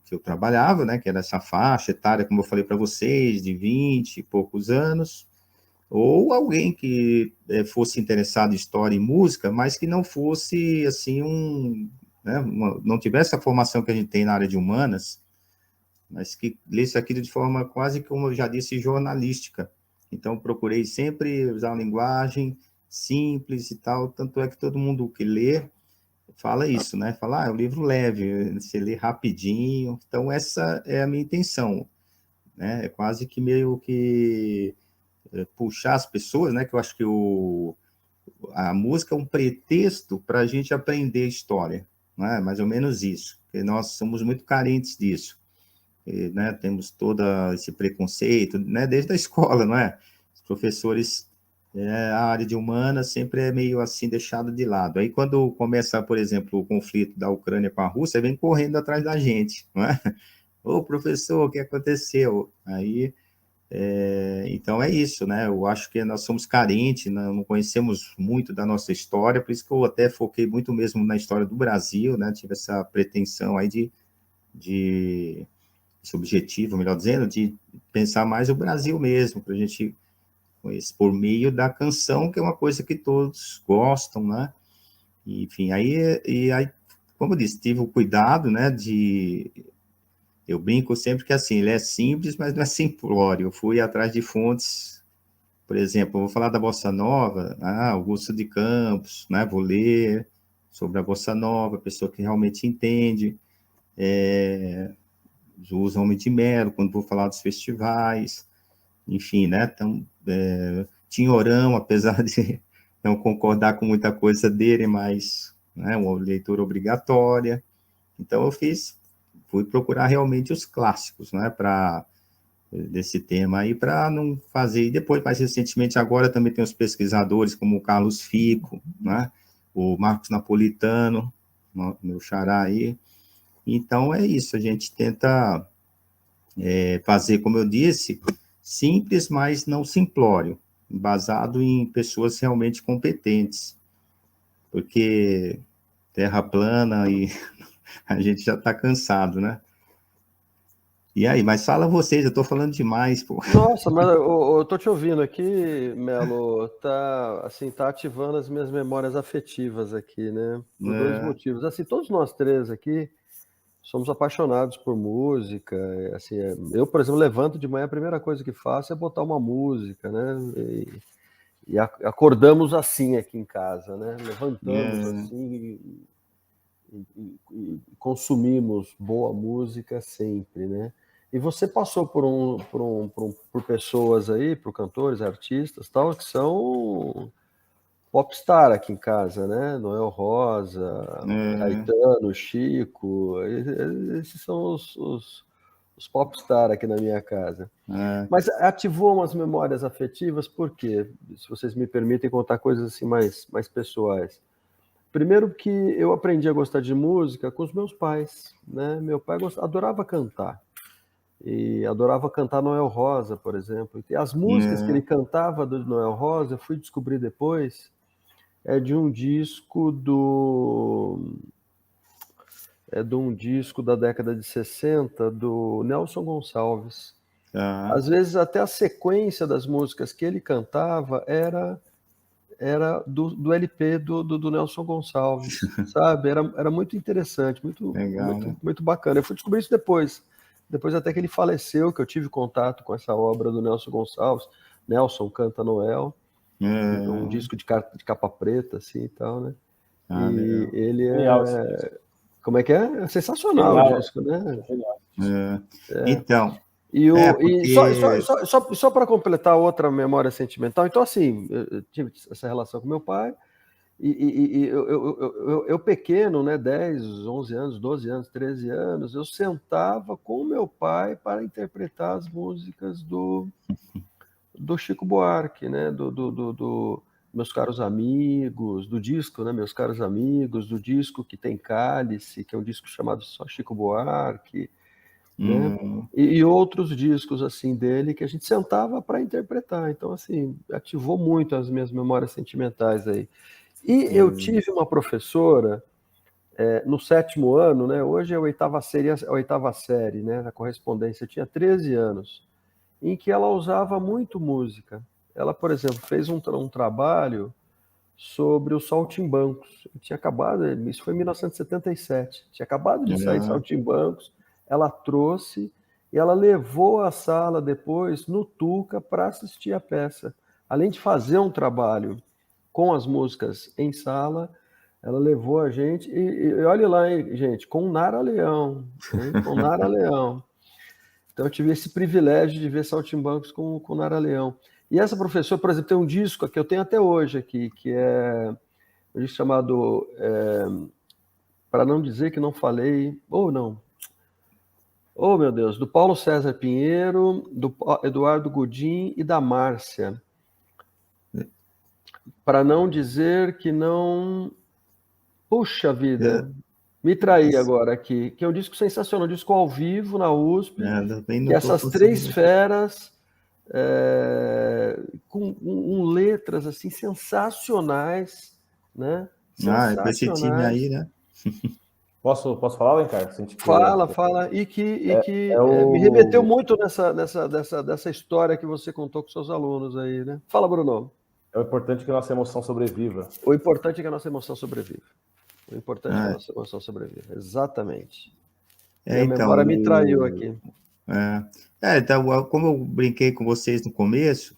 que eu trabalhava, né, que era essa faixa etária, como eu falei para vocês, de 20 e poucos anos, ou alguém que fosse interessado em história e música, mas que não fosse, assim, né, não tivesse a formação que a gente tem na área de humanas, mas que lesse aquilo de forma quase, como eu já disse, jornalística. Então, procurei sempre usar uma linguagem simples e tal, tanto é que todo mundo que lê fala isso, né? Fala, é um livro leve, você lê rapidinho. Então, essa é a minha intenção, né? É quase que meio que puxar as pessoas, né? Que eu acho que a música é um pretexto para a gente aprender história, né? Mais ou menos isso, porque nós somos muito carentes disso, né? Temos todo esse preconceito, né? Desde a escola, não é? Os professores, a área de humanas sempre é meio assim deixada de lado. Aí quando começa, por exemplo, o conflito da Ucrânia com a Rússia, vem correndo atrás da gente, não é? Ô, professor, o que aconteceu? Aí então é isso, né? Eu acho que nós somos carentes, não conhecemos muito da nossa história, por isso que eu até foquei muito mesmo na história do Brasil, né? Tive essa pretensão aí esse objetivo, melhor dizendo, de pensar mais o Brasil mesmo, para a gente conhecer por meio da canção, que é uma coisa que todos gostam, né? Enfim, aí, como eu disse, tive o cuidado, né, eu brinco sempre que, assim, ele é simples, mas não é simplório. Eu fui atrás de fontes, por exemplo, eu vou falar da Bossa Nova, Augusto de Campos, né? Vou ler sobre a Bossa Nova, pessoa que realmente entende, José Homem de Melo, quando vou falar dos festivais, enfim, né? Então, Tinhorão, apesar de não concordar com muita coisa dele, mas, né, uma leitura obrigatória. Então, fui procurar realmente os clássicos, né, desse tema aí, para não fazer. E depois, mais recentemente, agora também tem os pesquisadores, como o Carlos Fico, né, o Marcos Napolitano, meu xará aí. Então, é isso, a gente tenta fazer, como eu disse, simples, mas não simplório, embasado em pessoas realmente competentes, porque terra plana e a gente já está cansado, né? E aí, mas fala vocês, eu estou falando demais, pô. Nossa, mas eu tô te ouvindo aqui, Melo, tá ativando as minhas memórias afetivas aqui, né? Por 2 motivos. Assim, todos nós 3 aqui somos apaixonados por música, assim, eu, por exemplo, levanto de manhã, a primeira coisa que faço é botar uma música, né? E acordamos assim aqui em casa, né? Levantamos assim e consumimos boa música sempre, né? E você passou por pessoas aí, por cantores, artistas, tal, que são popstar aqui em casa, né? Noel Rosa, Caetano, Chico, esses são os popstar aqui na minha casa. Mas ativou umas memórias afetivas, por quê? Se vocês me permitem contar coisas assim mais pessoais. Primeiro que eu aprendi a gostar de música com os meus pais, né? Meu pai adorava cantar. E adorava cantar Noel Rosa, por exemplo. E as músicas que ele cantava do Noel Rosa, eu fui descobrir depois, é de um disco da década de 60 do Nelson Gonçalves. Às vezes até a sequência das músicas que ele cantava era do LP do Nelson Gonçalves, sabe? Era muito interessante, Legal, né? muito bacana. Eu fui descobrir isso depois até que ele faleceu, que eu tive contato com essa obra do Nelson Gonçalves. Nelson Canta Noel, um disco de capa preta, assim, e tal, né? E ele como é que é? É sensacional o disco, né? Então, só para completar outra memória sentimental, então assim, eu tive essa relação com meu pai, e eu pequeno, né, 10, 11 anos, 12 anos, 13 anos, eu sentava com o meu pai para interpretar as músicas do Chico Buarque, né, do Meus Caros Amigos, do disco, né, Meus Caros Amigos, do disco que tem Cálice, que é um disco chamado só Chico Buarque, né? E outros discos assim dele que a gente sentava para interpretar. Então, assim, ativou muito as minhas memórias sentimentais aí. E eu tive uma professora no 7º ano, né? Hoje é a oitava série, né? Na correspondência, eu tinha 13 anos, em que ela usava muito música. Ela, por exemplo, fez um trabalho sobre os Saltimbancos. Isso foi em 1977. Tinha acabado de sair Saltimbancos. Ela trouxe e ela levou a sala depois no Tuca para assistir a peça. Além de fazer um trabalho com as músicas em sala, ela levou a gente e olha lá, hein, gente, com Nara Leão, hein? Com Nara Leão. Então eu tive esse privilégio de ver Saltimbancos com Nara Leão. E essa professora, por exemplo, tem um disco que eu tenho até hoje aqui, que é um disco chamado Para Não Dizer Que Não Falei, ou não, oh meu Deus, do Paulo César Pinheiro, do Eduardo Godin e da Márcia. Para Não Dizer Que Não... Puxa vida, me traí agora aqui, que é um disco sensacional, um disco ao vivo na USP, que essas três feras com letras assim sensacionais, né? Com esse time aí, né? Posso falar, Alencar? Fala, e que me remeteu muito dessa história que você contou com seus alunos aí, né? Fala, Bruno. É o importante que a nossa emoção sobreviva. O importante é que a nossa emoção sobreviva. O importante é que a nossa emoção sobreviva. Exatamente. Minha memória me traiu aqui. Então, como eu brinquei com vocês no começo,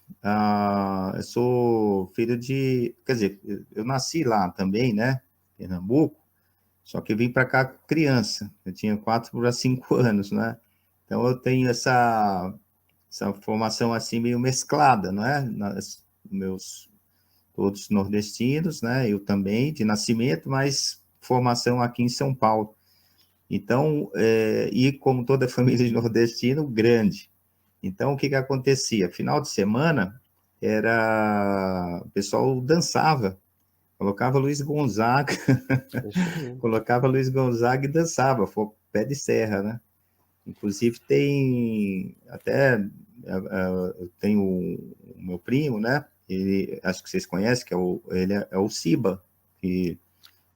eu sou filho de... Quer dizer, eu nasci lá também, né? Pernambuco, só que eu vim para cá criança. Eu tinha 4 para 5 anos, né? Então, eu tenho essa formação assim meio mesclada, não é? Meus todos nordestinos, né? Eu também, de nascimento, mas formação aqui em São Paulo. Então, e como toda família de nordestino, grande. Então, o que acontecia? Final de semana, o pessoal dançava, colocava Luiz Gonzaga, e dançava, foi pé de serra, né? Inclusive, tem até, eu tenho o meu primo, né? Ele, acho que vocês conhecem, ele é o Ciba.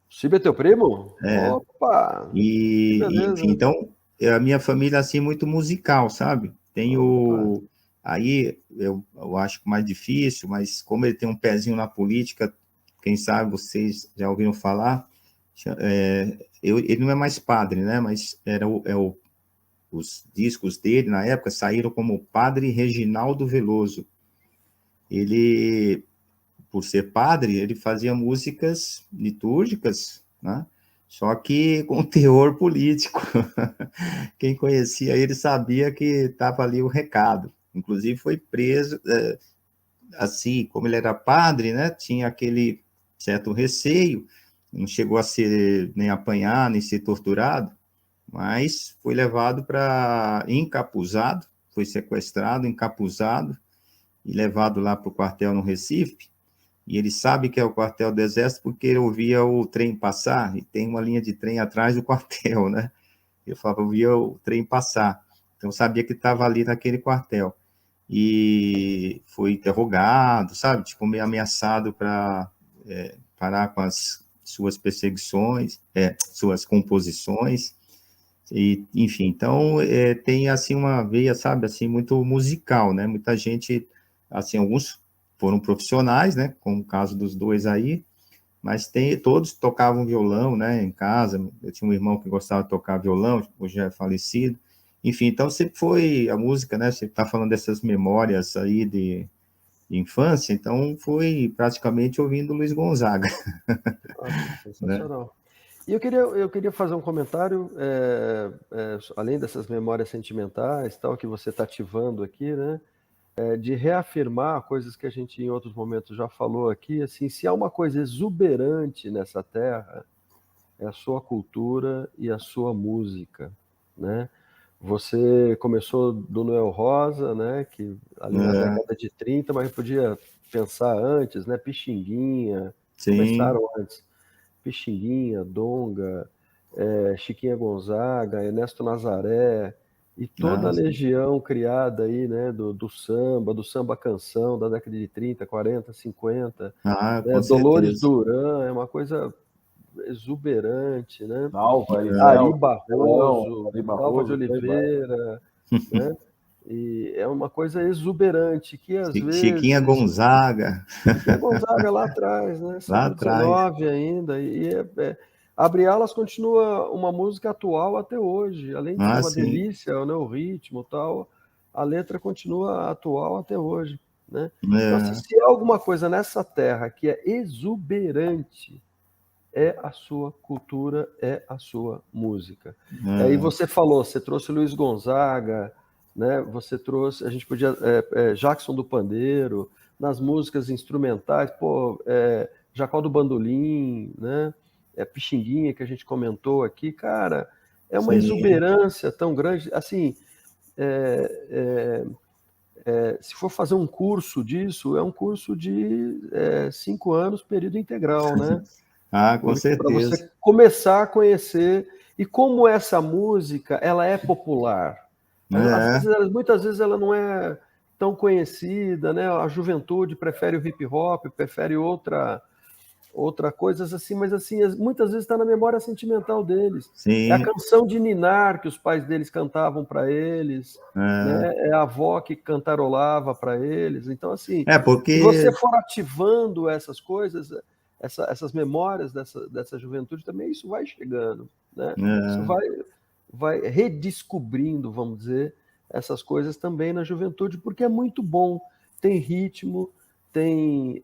Ciba é teu primo? Opa! Enfim, então, a minha família, assim, muito musical, sabe? Aí, eu acho mais difícil, mas como ele tem um pezinho na política, quem sabe vocês já ouviram falar, ele não é mais padre, né? Mas os discos dele, na época, saíram como Padre Reginaldo Veloso. Ele por ser padre, ele fazia músicas litúrgicas, né? Só que com teor político. Quem conhecia ele sabia que estava ali o recado. Inclusive foi preso, assim, como ele era padre, né? Tinha aquele certo receio, não chegou a ser nem apanhar, nem ser torturado, mas foi levado para encapuzado, foi sequestrado, encapuzado e levado lá para o quartel no Recife. E ele sabe que é o quartel do Exército porque ele ouvia o trem passar, e tem uma linha de trem atrás do quartel, né? Ele falava, ouvia o trem passar. Então, sabia que estava ali naquele quartel. E foi interrogado, sabe? Tipo, meio ameaçado para parar com as suas perseguições, suas composições. E, enfim, então, tem, assim, uma veia, sabe? Assim, muito musical, né? Muita gente, assim, alguns foram profissionais, né, como o caso dos dois aí, mas todos tocavam violão, né, em casa. Eu tinha um irmão que gostava de tocar violão, hoje já é falecido. Enfim, então sempre foi a música, né, você está falando dessas memórias aí de infância, então foi praticamente ouvindo Luiz Gonzaga. Nossa, Né? sensacional. E eu queria fazer um comentário, além dessas memórias sentimentais, tal, que você está ativando aqui, né? De reafirmar coisas que a gente em outros momentos já falou aqui, assim, se há uma coisa exuberante nessa terra, é a sua cultura e a sua música, né? Você começou do Noel Rosa, né, que ali na década de 30, mas podia pensar antes, né, Pixinguinha, Sim. começaram antes, Pixinguinha, Donga, Chiquinha Gonzaga, Ernesto Nazaré, e toda a legião criada aí, né, do samba canção da década de 30, 40, 50, Com né, Dolores certeza. Duran, é uma coisa exuberante, né? Dalva, Ari Barroso, Dalva de Oliveira, né? E é uma coisa exuberante que às Chiquinha vezes Gonzaga. Chiquinha Gonzaga lá atrás, né? Lá Século atrás. XIX ainda, Abre Alas continua uma música atual até hoje, além de ser uma Sim. delícia, né, o ritmo e tal, a letra continua atual até hoje, né? Então, assim, se há alguma coisa nessa terra que é exuberante, é a sua cultura, é a sua música. E você falou, você trouxe Luiz Gonzaga, né? Você trouxe, a gente podia, Jackson do Pandeiro, nas músicas instrumentais, Jacó do Bandolim, né? Pixinguinha, que a gente comentou aqui, cara, é uma exuberância tão grande, assim, se for fazer um curso disso, é um curso de 5 anos, período integral, né? Com Para certeza. você começar a conhecer e como essa música ela é popular. Muitas vezes ela não é tão conhecida, né? A juventude prefere o hip hop, prefere outra coisas assim, mas assim muitas vezes está na memória sentimental deles. Sim. É a canção de ninar que os pais deles cantavam para eles, né? É a avó que cantarolava para eles. Então assim, porque... se você for ativando essas coisas, essas memórias dessa juventude também, isso vai chegando, né? Isso vai redescobrindo, vamos dizer, essas coisas também na juventude, porque é muito bom, tem ritmo, tem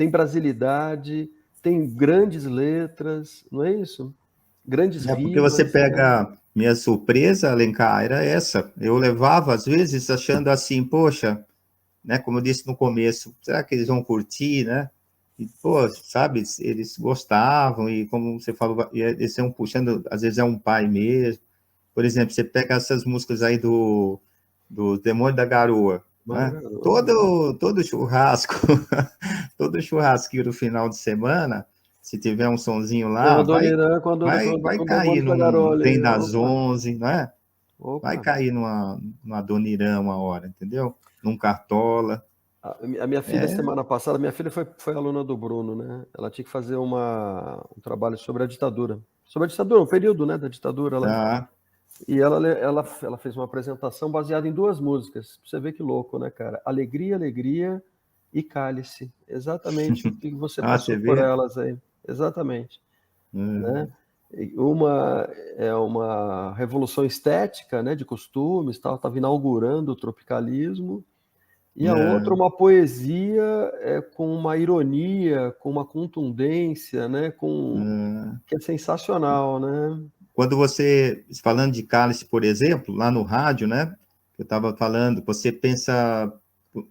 brasilidade, tem grandes letras, não é isso? Grandes rimas. Porque você pega... Minha surpresa, Alencar, era essa. Eu levava, às vezes, achando assim, poxa, né, como eu disse no começo, será que eles vão curtir, né? E, pô, sabe, eles gostavam, e como você falou, eles estão puxando, às vezes é um pai mesmo. Por exemplo, você pega essas músicas aí do Demônio da Garoa, né? Todo churrasco, todo churrasquinho no final de semana, se tiver um sonzinho lá, vai cair num Trem das 11, não é? Vai cair numa Adoniran uma hora, entendeu? Num Cartola. A minha filha, semana passada, minha filha foi aluna do Bruno, né? Ela tinha que fazer um trabalho sobre a ditadura. Sobre a ditadura, o período, né, da ditadura lá. E ela fez uma apresentação baseada em 2 músicas. Você vê que louco, né, cara? Alegria, Alegria e Cálice. Exatamente o que você passou por elas aí. Exatamente. Né? Uma é uma revolução estética, né, de costumes, estava inaugurando o tropicalismo, E a outra, uma poesia com uma ironia, com uma contundência, né? Que é sensacional, né? Quando você, falando de Cálice, por exemplo, lá no rádio, né? Eu estava falando, você pensa,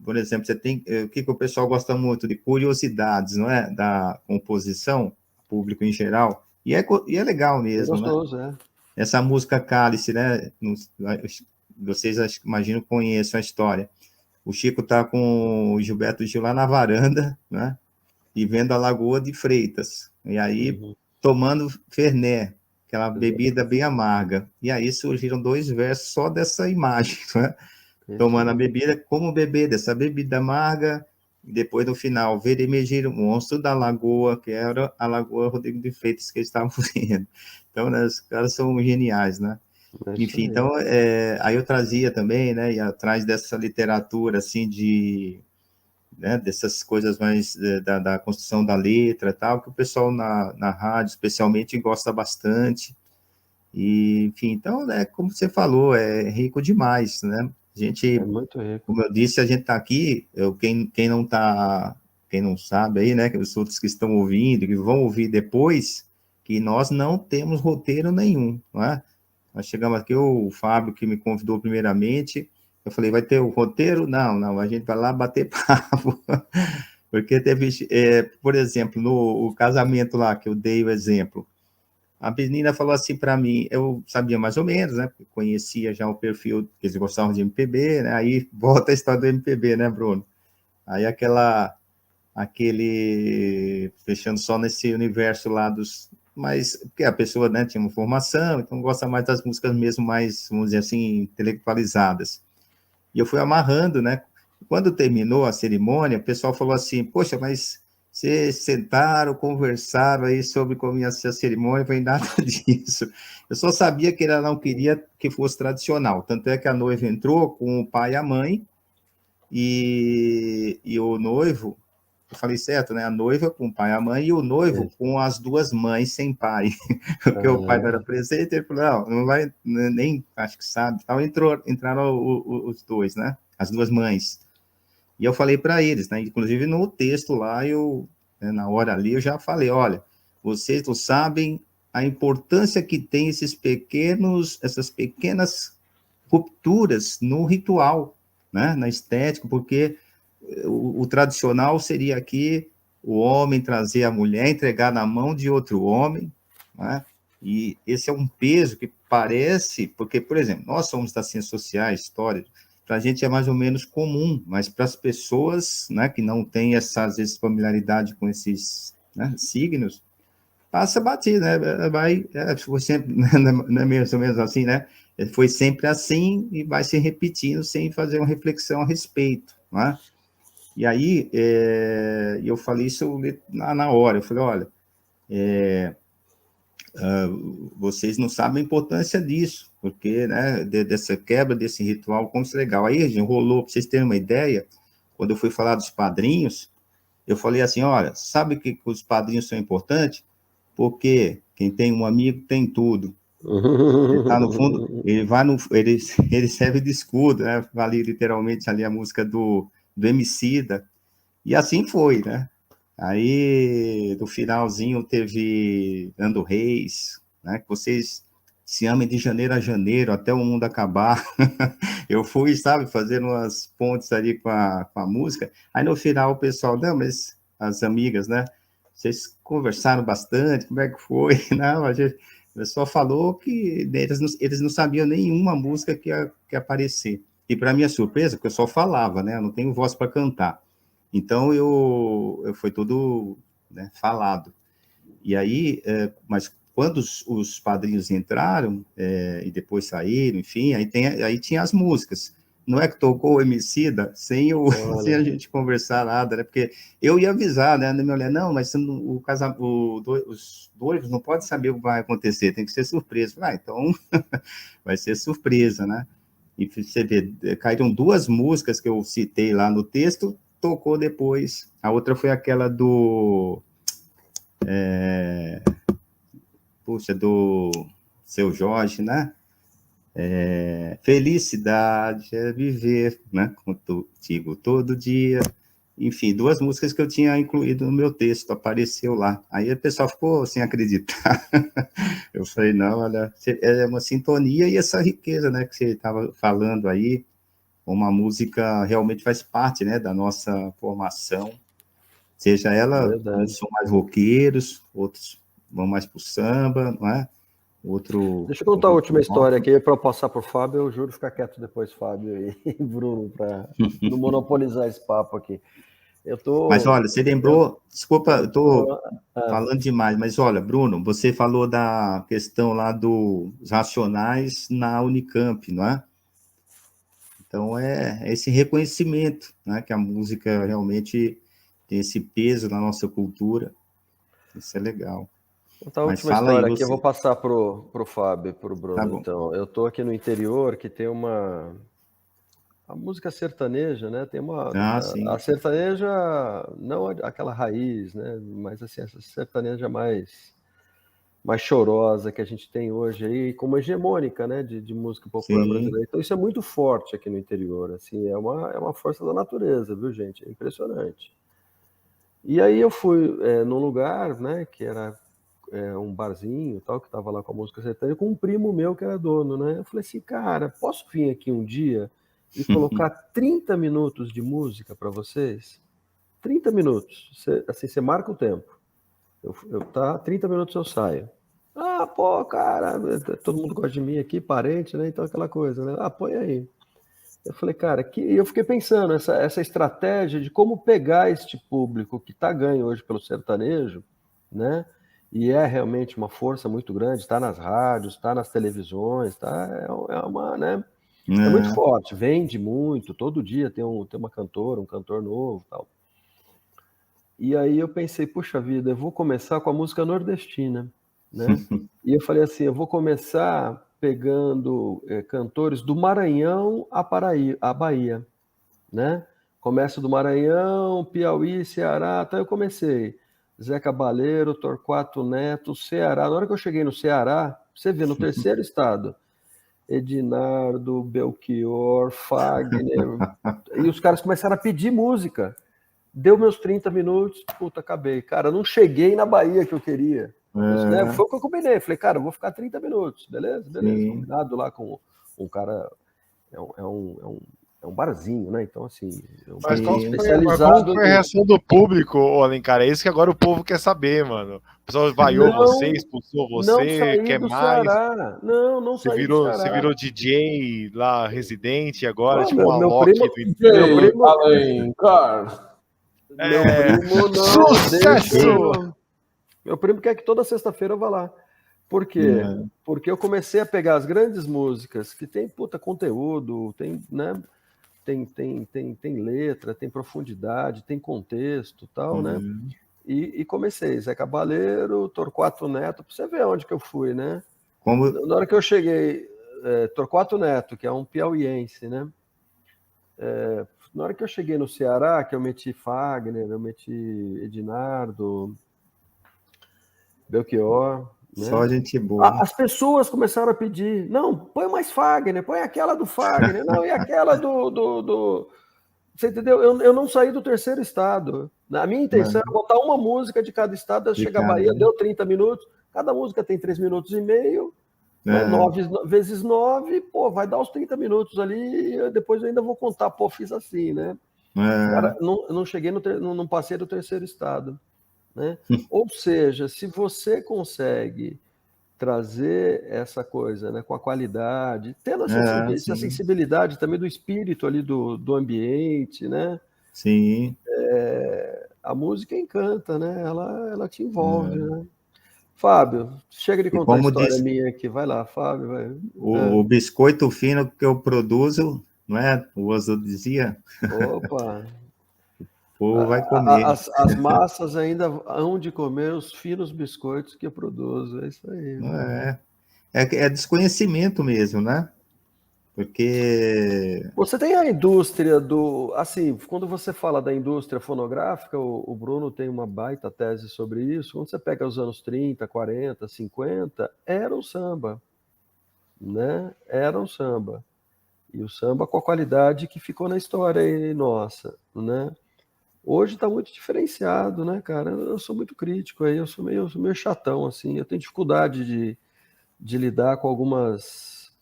por exemplo, você tem o que o pessoal gosta muito de curiosidades, não é? Da composição, público em geral, e é legal É mesmo, né? gostoso, é. Essa música Cálice, né? Vocês imagino conhecem a história. O Chico está com o Gilberto Gil lá na varanda, né? E vendo a Lagoa de Freitas. E aí, tomando Fernet, aquela bebida bem amarga. E aí surgiram 2 versos só dessa imagem, né? Tomando a bebida, como beber dessa bebida amarga, e depois no final, ver emergir o monstro da lagoa, que era a Lagoa Rodrigo de Freitas que eles estavam vendo. Então, né, os caras são geniais, né? Enfim, então, aí eu trazia também, né, e atrás dessa literatura, assim, né, dessas coisas mais da construção da letra e tal, que o pessoal na rádio, especialmente, gosta bastante. E, enfim, então, né, como você falou, é rico demais, né? A gente, É muito rico. como eu disse, a gente está aqui, quem não sabe aí, né, que os outros que estão ouvindo, que vão ouvir depois, que nós não temos roteiro nenhum, não é? Nós chegamos aqui, o Fábio que me convidou primeiramente, eu falei, vai ter o roteiro? Não, a gente vai lá bater papo. Porque teve, por exemplo, no casamento lá, que eu dei o exemplo, a menina falou assim para mim, eu sabia mais ou menos, né, conhecia já o perfil, que eles gostavam de MPB, né, aí volta a história do MPB, né, Bruno? Aí fechando só nesse universo lá mas porque a pessoa, né, tinha uma formação, então gosta mais das músicas mesmo mais, vamos dizer assim, intelectualizadas. E eu fui amarrando, né? Quando terminou a cerimônia, o pessoal falou assim, poxa, mas vocês sentaram, conversaram aí sobre como ia ser a cerimônia, não foi nada disso. Eu só sabia que ela não queria que fosse tradicional, tanto é que a noiva entrou com o pai e a mãe, e o noivo, eu falei certo, né? A noiva com o pai e a mãe, e o noivo com as 2 mães sem pai, porque o pai não era presente, ele falou, não vai, nem acho que sabe, então entraram os 2, né? As 2 mães. E eu falei para eles, né? Inclusive no texto lá, né, na hora ali, eu já falei, olha, vocês não sabem a importância que tem essas pequenas rupturas no ritual, né? Na estética, porque o tradicional seria aqui o homem trazer a mulher, entregar na mão de outro homem, né? E esse é um peso que parece, porque, por exemplo, nós somos das ciências sociais, história, para a gente é mais ou menos comum, mas para as pessoas, né, que não têm essa, às vezes, familiaridade com esses, né, signos, passa batido, né? Foi sempre, não é mais ou menos assim, né? Foi sempre assim e vai se repetindo sem fazer uma reflexão a respeito, né? E aí, eu falei isso na hora, eu falei, olha, vocês não sabem a importância disso, porque, né, dessa quebra desse ritual, como isso é legal. Aí, gente, rolou, para vocês terem uma ideia, quando eu fui falar dos padrinhos, eu falei assim, olha, sabe que os padrinhos são importantes? Porque quem tem um amigo tem tudo. Ele tá no fundo, ele serve de escudo, né? Vale literalmente ali a música do Emicida, e assim foi, né? Aí, no finalzinho, teve Nando Reis, né? Que vocês se amem de janeiro a janeiro, até o mundo acabar. Eu fui, sabe, fazendo umas pontes ali com a música. Aí, no final, o pessoal, não, mas as amigas, né? Vocês conversaram bastante, como é que foi? Não, a gente só falou que eles não sabiam nenhuma música que ia aparecer. E, para minha surpresa, porque eu só falava, né? Eu não tenho voz para cantar. Então, eu foi tudo, né, falado. E aí, mas quando os padrinhos entraram, e depois saíram, enfim, aí tinha as músicas. Não é que tocou o Emicida sem a gente conversar nada, né? Porque eu ia avisar, né? Minha mulher, não, mas os noivos não podem saber o que vai acontecer, tem que ser surpresa. Então, vai ser surpresa, né? E você vê, caíram 2 músicas que eu citei lá no texto, tocou depois. A outra foi aquela do do Seu Jorge, né? Felicidade é viver, né? Contigo todo dia. Enfim, 2 músicas que eu tinha incluído no meu texto, apareceu lá. Aí o pessoal ficou sem acreditar. Eu falei, não, olha, é uma sintonia e essa riqueza, né, que você estava falando aí, uma música realmente faz parte, né, da nossa formação, seja ela, uns são mais roqueiros, outros vão mais pro samba, não é? Outro... Deixa eu contar a última história aqui para eu passar por Fábio. Eu juro ficar quieto depois, Fábio e Bruno, para não monopolizar esse papo aqui. Mas olha, você lembrou, desculpa, eu estou falando demais, mas olha, Bruno, você falou da questão lá dos Racionais na Unicamp, não é? Então é esse reconhecimento, né, que a música realmente tem esse peso na nossa cultura. Isso é legal. Então, a Mas última fala aí, história aqui, eu você. vou passar pro Fábio e pro Bruno. Tá bom. Então, eu tô aqui no interior que tem a música sertaneja, né? Tem Sim. a sertaneja, não aquela raiz, né? Mas assim, essa sertaneja mais chorosa que a gente tem hoje aí, como hegemônica, né? De música popular Sim. brasileira. Então, isso é muito forte aqui no interior. Assim, é uma força da natureza, viu, gente? É impressionante. E aí eu fui num lugar, né? Que era um barzinho tal, que estava lá com a música sertaneja, com um primo meu que era dono, né? Eu falei assim, cara, posso vir aqui um dia e colocar 30 minutos de música para vocês? 30 minutos. Você marca o tempo. 30 minutos eu saio. Ah, pô, cara, todo mundo gosta de mim aqui, parente, né? Então aquela coisa, né? Ah, põe aí. Eu falei, cara, eu fiquei pensando, essa estratégia de como pegar este público que está ganho hoje pelo sertanejo, né? E é realmente uma força muito grande, está nas rádios, está nas televisões, né? É muito forte, vende muito, todo dia tem uma cantora, um cantor novo e tal. E aí eu pensei, puxa vida, eu vou começar com a música nordestina, né? E eu falei assim, eu vou começar pegando cantores do Maranhão à Bahia, né? Começo do Maranhão, Piauí, Ceará, até eu comecei. Zé Cabaleiro, Torquato Neto, Ceará. Na hora que eu cheguei no Ceará, você vê, no terceiro estado, Edinardo, Belchior, Fagner, e os caras começaram a pedir música. Deu meus 30 minutos, puta, acabei. Cara, não cheguei na Bahia que eu queria. Né? Foi o que eu combinei. Falei, cara, eu vou ficar 30 minutos, beleza? Sim. Combinado lá com um cara, é um barzinho, né? Então, assim, Mas qual especializado. foi a reação do público, Alencar? É isso que agora o povo quer saber, mano. O pessoal vaiou você, expulsou você, não saí quer do mais. Ceará. Não saí do Ceará. Você virou DJ lá, residente agora, Pô, tipo um Alok do DJ Alencar. Meu primo não Sucesso! Meu primo quer que toda sexta-feira eu vá lá. Por quê? Porque eu comecei a pegar as grandes músicas que tem puta conteúdo, tem, né? Tem letra, tem profundidade, tem contexto, tal, né? E comecei, Zé Cabaleiro, Torquato Neto, pra você ver onde que eu fui, né? Na hora que eu cheguei, Torquato Neto, que é um piauiense, né? Na hora que eu cheguei no Ceará, que eu meti Fagner, eu meti Edinardo, Belchior, né? Só gente boa. As pessoas começaram a pedir, não, põe mais Fagner, põe aquela do Fagner, não, e aquela do... Você entendeu? Eu não saí do terceiro estado. A minha intenção era botar uma música de cada estado, chegar à Bahia, deu 30 minutos, cada música tem 3 minutos e meio, 9 vezes 9, pô, vai dar os 30 minutos ali, e depois eu ainda vou contar, pô, fiz assim, né? Cara, não cheguei não passei do terceiro estado, né? Ou seja, se você consegue trazer essa coisa, né, com a qualidade, tendo essa sensibilidade também do espírito ali do ambiente, né? Sim. A música encanta, né? Ela te envolve, né? Fábio, chega de contar a história minha aqui. Vai lá, Fábio. Vai. O biscoito fino que eu produzo, não é? O Oso dizia. Opa! O povo vai comer. As massas ainda hão de comer os finos biscoitos que eu produzo. É isso aí. É desconhecimento mesmo, né? Porque... Você tem a indústria assim, quando você fala da indústria fonográfica, o Bruno tem uma baita tese sobre isso. Quando você pega os anos 30, 40, 50, era o samba. né, era um samba. E o samba com a qualidade que ficou na história aí, nossa, né? Hoje está muito diferenciado, né, cara? Eu sou muito crítico aí, eu sou meio chatão, assim. Eu tenho dificuldade de lidar com algumas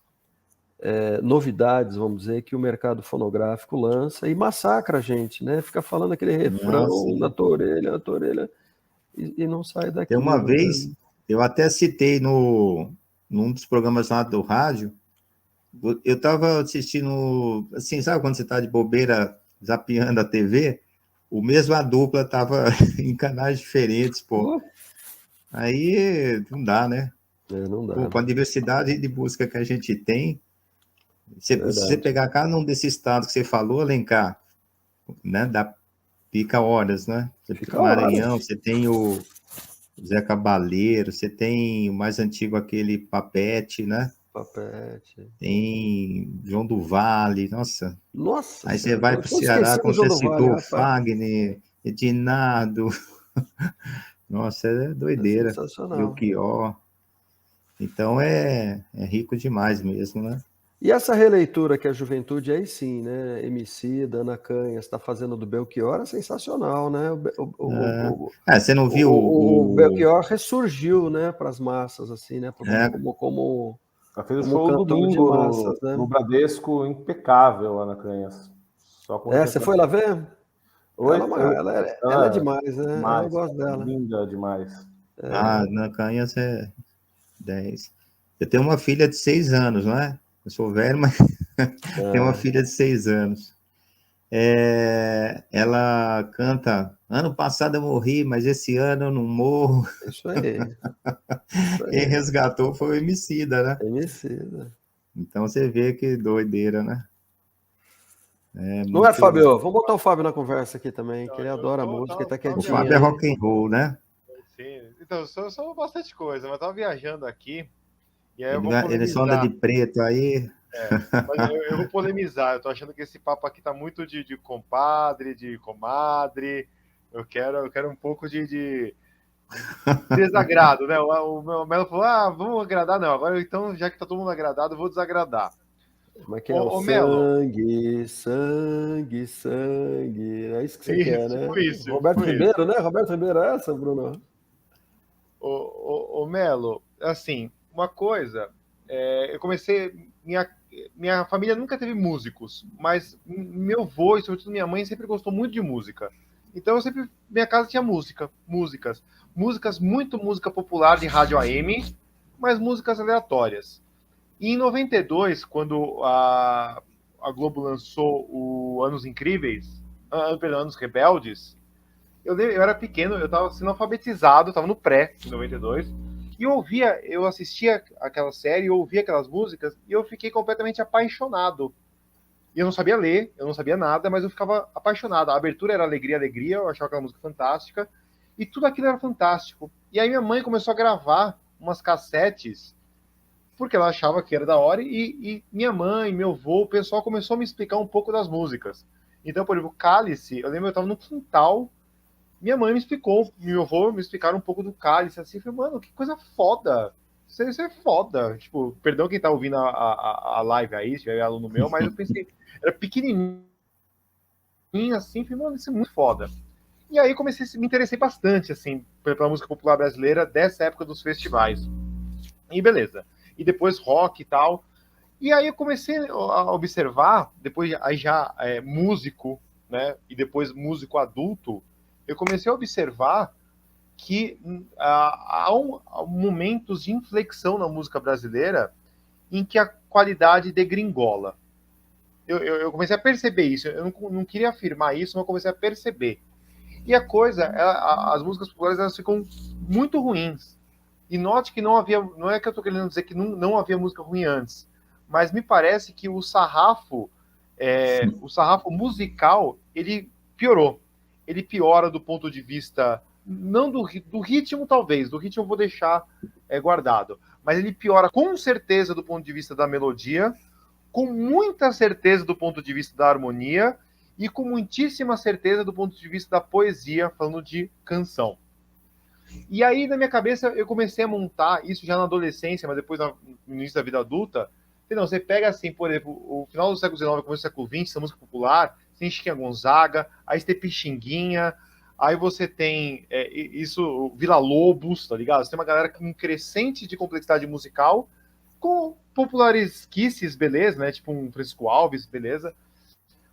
novidades, vamos dizer, que o mercado fonográfico lança e massacra a gente, né? Fica falando aquele Não, refrão sim. na tua orelha, e não sai Tem uma daquilo, vez, né? eu até citei num dos programas lá do rádio, eu estava assistindo, assim, sabe quando você está de bobeira zapeando a TV? O mesmo a dupla estava em canais diferentes, pô. Pô, Aí não dá, né? não dá, Pô, com a né? diversidade de música que a gente tem, se você Verdade. pegar cada um desses estados que você falou, Alencar, né? Dá pica horas, né? Fica Maranhão, horas. você tem o Zé Cabaleiro, você tem o mais antigo, aquele Papete, né? Papete. Tem João do Vale, nossa. Nossa Aí você Senhora, vai eu para o tinha Ceará, esquecido o como João você do Vale, citou, rapaz. Fagner, Edinardo, nossa, é É doideira. sensacional. Belchior. Então é rico demais mesmo, né? E essa releitura que a juventude aí sim, né? Emicida, Ana Canhas está fazendo do Belchior é sensacional, né? Você não viu O Belchior ressurgiu, né, para as massas, assim, né? é, Ela fez o Como show cantor de domingo massas, no né? Bradesco, impecável, Ana Canhas. Só com É, você foi lá representação. ver? Oi, Ela é ela é demais, né? Eu demais, gosto cara, dela. linda demais. na Canhas é 10. Eu tenho uma filha de 6 anos, não é? Eu sou velho, mas tenho uma É, filha de 6 anos. Ela canta, ano passado eu morri, mas esse ano eu não morro. isso aí. Isso Quem aí. resgatou foi o Emicida, né? Emicida. Então você vê que doideira, né? É Não é, muito. Fábio? Vamos botar o Fábio na conversa aqui também, que Então, ele eu adora tô, música, ele tá O quietinho Fábio é aí. rock and roll, né? sim. Então, eu sou bastante coisa, mas eu tava viajando aqui, e aí eu vou Ele só anda de polemizar. preto aí. Mas eu vou polemizar. Eu tô achando que esse papo aqui tá muito de compadre, de comadre. Eu quero um pouco de desagrado, né? O Melo falou: vamos agradar, não. Agora, então, já que tá todo mundo agradado, eu vou desagradar. Como é que é? O Ô, Melo, sangue, sangue, sangue. É isso que você quer, né? tipo isso, Roberto tipo isso. Ribeiro, né? Roberto Ribeiro é essa, Bruno? Ô, Melo, assim, uma coisa, eu comecei. Minha família nunca teve músicos, mas meu avô e sobretudo minha mãe sempre gostou muito de música. Então eu sempre. Minha casa tinha músicas. Músicas, muito música popular de rádio AM, mas músicas aleatórias. E em 92, quando a Globo lançou o Anos Incríveis, perdão, Anos Rebeldes, eu era pequeno, eu estava sendo alfabetizado, estava no pré, em 92, e eu assistia aquela série, eu ouvia aquelas músicas, e eu fiquei completamente apaixonado. E eu não sabia ler, eu não sabia nada, mas eu ficava apaixonado. A abertura era Alegria, Alegria, eu achava aquela música fantástica, e tudo aquilo era fantástico. E aí minha mãe começou a gravar umas cassetes, porque ela achava que era da hora, e minha mãe, meu avô, o pessoal começou a me explicar um pouco das músicas. Então, por exemplo, Cálice, eu lembro que eu estava no quintal, minha mãe me explicou, meu avô me explicaram um pouco do Cálice, assim, eu falei, mano, que coisa foda. Isso é foda. Tipo, perdão quem tá ouvindo a live aí, se tiver aluno meu, mas eu pensei, era pequenininho assim, falei, mano, isso é muito foda. E aí comecei, me interessei bastante, assim, pela música popular brasileira dessa época dos festivais. E beleza. E depois rock e tal. E aí eu comecei a observar, depois aí já músico, né, e depois músico adulto, eu comecei a observar que há momentos de inflexão na música brasileira em que a qualidade degringola. Eu comecei a perceber isso. Eu não queria afirmar isso, mas eu comecei a perceber. E a coisa, as músicas populares elas ficam muito ruins. E note que não havia, não é que eu estou querendo dizer que não havia música ruim antes, mas me parece que o sarrafo musical, ele piorou. Ele piora do ponto de vista, não do ritmo talvez, do ritmo eu vou deixar guardado, mas ele piora com certeza do ponto de vista da melodia, com muita certeza do ponto de vista da harmonia e com muitíssima certeza do ponto de vista da poesia, falando de canção. E aí, na minha cabeça, eu comecei a montar isso já na adolescência, mas depois no início da vida adulta. Não, você pega, assim, por exemplo, o final do século XIX, começo do século XX, essa música popular, você tem Chiquinha Gonzaga, aí você tem Pixinguinha, aí você tem isso, Vila Lobos, tá ligado? Você tem uma galera com um crescente de complexidade musical, com popularesquices, beleza, né? Tipo um Francisco Alves, beleza.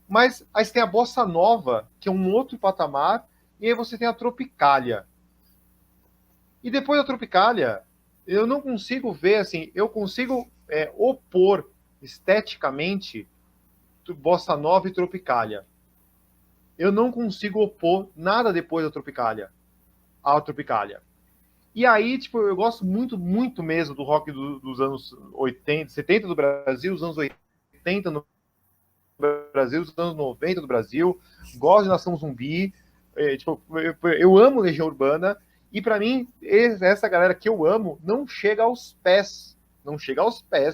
Mas aí você tem a Bossa Nova, que é um outro patamar, e aí você tem a Tropicália. E depois da Tropicália, eu não consigo ver, assim, eu consigo opor esteticamente Bossa Nova e Tropicália. Eu não consigo opor nada depois da Tropicália, à Tropicália. E aí, tipo, eu gosto muito, muito mesmo do rock dos anos 80, 70 do Brasil, os anos 80 no Brasil, os anos 90 do Brasil, gosto de Nação Zumbi, tipo, eu amo Legião Urbana, e para mim, essa galera que eu amo não chega aos pés,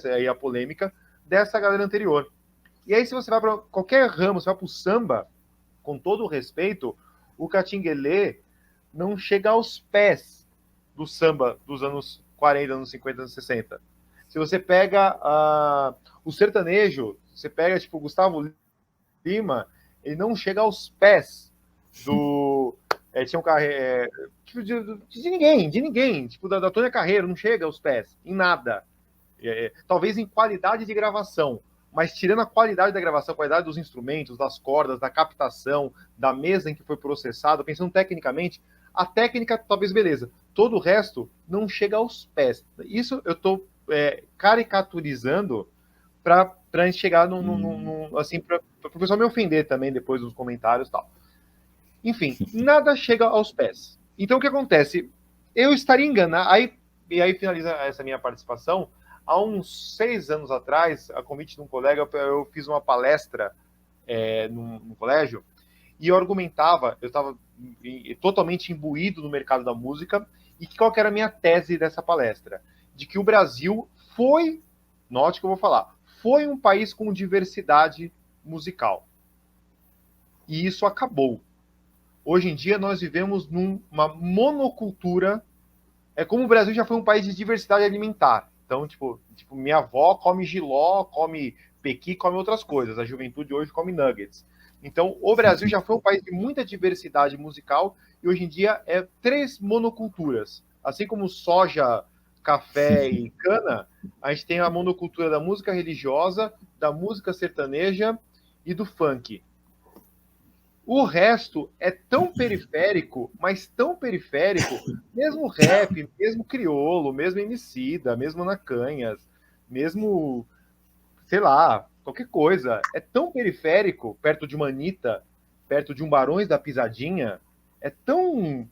aí a polêmica, dessa galera anterior. E aí, se você vai para qualquer ramo, você vai para o samba, com todo o respeito, o Catinguelê não chega aos pés do samba dos anos 40, anos 50, anos 60. Se você pega o sertanejo, você pega, tipo, Gustavo Lima, ele não chega aos pés do... tinha um tipo, de ninguém. Tipo, da Tônia Carreiro, não chega aos pés, em nada. Talvez em qualidade de gravação, mas tirando a qualidade da gravação, a qualidade dos instrumentos, das cordas, da captação, da mesa em que foi processado, pensando tecnicamente, a técnica talvez beleza. Todo o resto não chega aos pés. Isso eu estou caricaturizando para a gente chegar assim, para o pessoal me ofender também depois nos comentários e tal. Enfim, nada chega aos pés. Então o que acontece? Eu estaria enganado. E aí finaliza essa minha participação. Há uns 6 anos atrás, a convite de um colega, eu fiz uma palestra num colégio e eu argumentava, eu estava totalmente imbuído no mercado da música, e qual que era a minha tese dessa palestra? De que o Brasil foi, note que eu vou falar, foi um país com diversidade musical. E isso acabou. Hoje em dia nós vivemos numa monocultura. É como o Brasil já foi um país de diversidade alimentar. Então, tipo minha avó come jiló, come pequi, come outras coisas. A juventude hoje come nuggets. Então, o Brasil já foi um país de muita diversidade musical e hoje em dia é 3 monoculturas. Assim como soja, café e cana, a gente tem a monocultura da música religiosa, da música sertaneja e do funk. O resto é tão periférico, mas tão periférico, mesmo rap, mesmo criolo, mesmo Emicida, mesmo Anacanhas, mesmo, sei lá, qualquer coisa. É tão periférico, perto de uma Anitta, perto de um Barões da Pisadinha, é tão,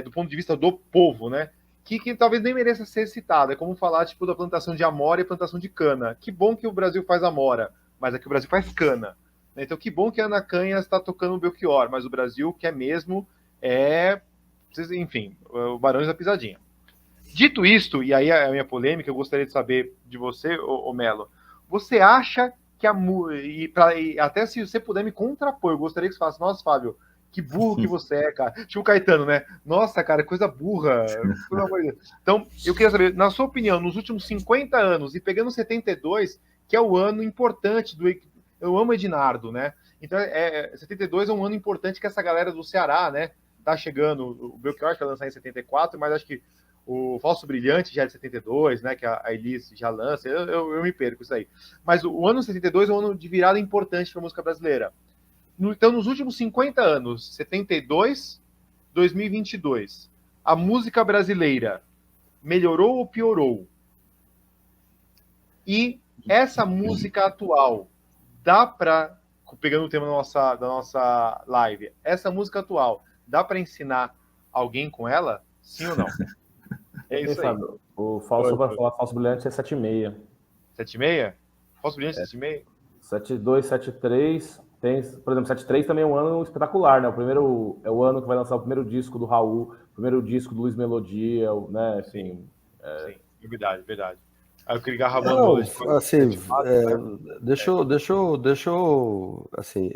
do ponto de vista do povo, né, que talvez nem mereça ser citado. É como falar, tipo, da plantação de amora e plantação de cana. Que bom que o Brasil faz amora, mas aqui o Brasil faz cana. Então, que bom que a Ana Canhas está tocando o Belchior, mas o Brasil quer mesmo enfim, o Barões da Pisadinha. Dito isto, e aí a minha polêmica, eu gostaria de saber de você, ô Melo, você acha que e até se você puder me contrapor, eu gostaria que você falasse, nossa, Fábio, que burro que você é, cara. Tipo o Caetano, né? Nossa, cara, coisa burra. Pelo amor de Deus. Então, eu queria saber, na sua opinião, nos últimos 50 anos, e pegando 72, que é o ano importante eu amo Ednardo, né? Então, 72 é um ano importante que essa galera do Ceará, né? Tá chegando. O Belchior vai lançar em 74, mas acho que o Falso Brilhante já é de 72, né? Que a Elis já lança. Eu me perco isso aí. Mas o ano 72 é um ano de virada importante para a música brasileira. Então, nos últimos 50 anos, 72, 2022, a música brasileira melhorou ou piorou? E essa música atual, dá para, pegando o tema da nossa live, essa música atual, dá para ensinar alguém com ela? Sim ou não? É isso aí. O Falso vai falar, Falso Brilhante é 7,6. 7,6? Falso Brilhante é 7,6? 7,2, 7,3. Tem, por exemplo, 7,3 também é um ano espetacular, né? O primeiro é o ano que vai lançar o primeiro disco do Raul, o primeiro disco do Luiz Melodia, né? Assim, sim, verdade. Aí eu queria agarrar assim, deixa eu, assim,